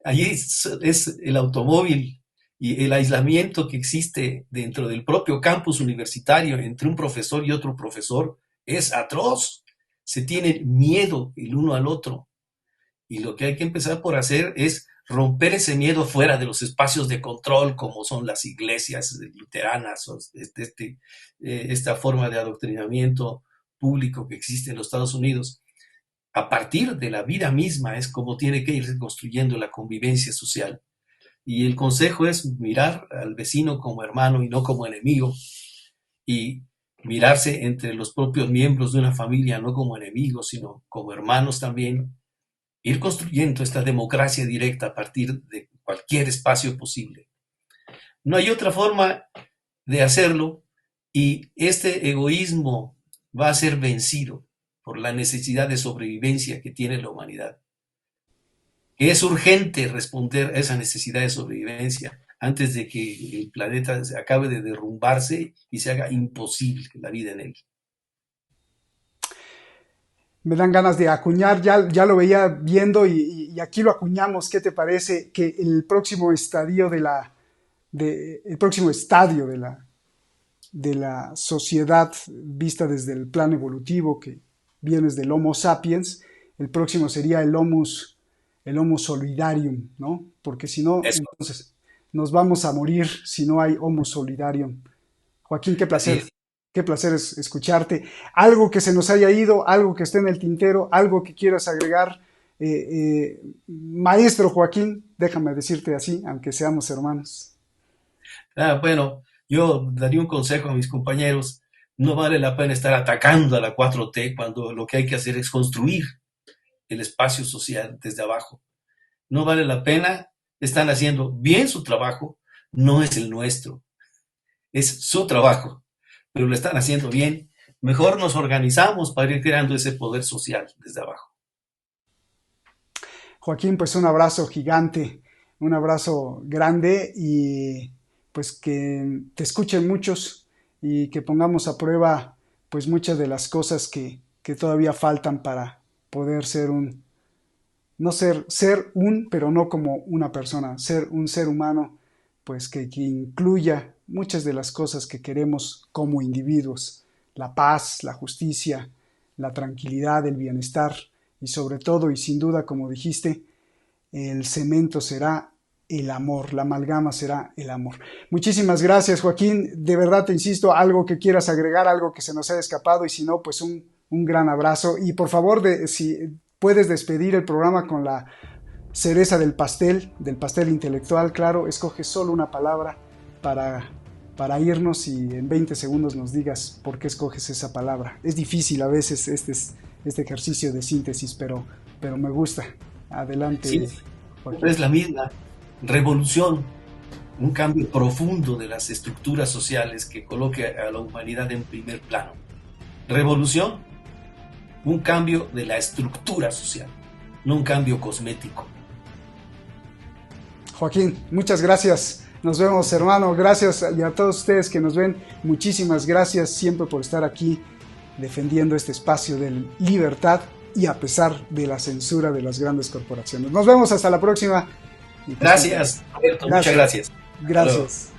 Allí es el automóvil y el aislamiento que existe dentro del propio campus universitario entre un profesor y otro profesor es atroz. Se tienen miedo el uno al otro. Y lo que hay que empezar por hacer es romper ese miedo fuera de los espacios de control como son las iglesias luteranas o esta forma de adoctrinamiento público que existe en los Estados Unidos. A partir de la vida misma es como tiene que irse construyendo la convivencia social. Y el consejo es mirar al vecino como hermano y no como enemigo, y mirarse entre los propios miembros de una familia no como enemigos, sino como hermanos también. Ir construyendo esta democracia directa a partir de cualquier espacio posible. No hay otra forma de hacerlo y este egoísmo va a ser vencido por la necesidad de sobrevivencia que tiene la humanidad. Es urgente responder a esa necesidad de sobrevivencia antes de que el planeta se acabe de derrumbarse y se haga imposible la vida en él. Me dan ganas de acuñar, ya lo veía viendo y aquí lo acuñamos. ¿Qué te parece que el próximo estadio de la sociedad vista desde el plano evolutivo que vienes del Homo sapiens, el próximo sería el Homo solidarium, ¿no? Porque si no, entonces nos vamos a morir si no hay Homo solidarium. Joaquín, qué placer. Qué placer es escucharte. Algo que se nos haya ido, algo que esté en el tintero, algo que quieras agregar. Maestro Joaquín, déjame decirte así, aunque seamos hermanos. Bueno, yo daría un consejo a mis compañeros. No vale la pena estar atacando a la 4T cuando lo que hay que hacer es construir el espacio social desde abajo. No vale la pena, están haciendo bien su trabajo, no es el nuestro, es su trabajo. Pero lo están haciendo bien. Mejor nos organizamos para ir creando ese poder social desde abajo. Joaquín, pues un abrazo gigante, un abrazo grande y pues que te escuchen muchos y que pongamos a prueba pues muchas de las cosas que todavía faltan para poder ser pero no como una persona, ser un ser humano pues que incluya muchas de las cosas que queremos como individuos, la paz, la justicia, la tranquilidad, el bienestar y sobre todo y sin duda, como dijiste, el cemento será el amor, la amalgama será el amor. Muchísimas gracias, Joaquín, de verdad te insisto, algo que quieras agregar, algo que se nos haya escapado y si no, pues un gran abrazo y por favor, si puedes despedir el programa con la cereza del pastel intelectual, claro, escoge solo una palabra para irnos y en 20 segundos nos digas por qué escoges esa palabra. Es difícil a veces este ejercicio de síntesis, pero me gusta. Adelante. Sí, es la misma revolución, un cambio profundo de las estructuras sociales que coloque a la humanidad en primer plano. Revolución, un cambio de la estructura social, no un cambio cosmético. Joaquín, muchas gracias. Nos vemos, hermano. Gracias y a todos ustedes que nos ven. Muchísimas gracias siempre por estar aquí defendiendo este espacio de libertad y a pesar de la censura de las grandes corporaciones. Nos vemos hasta la próxima. Gracias, Alberto, muchas gracias. Gracias.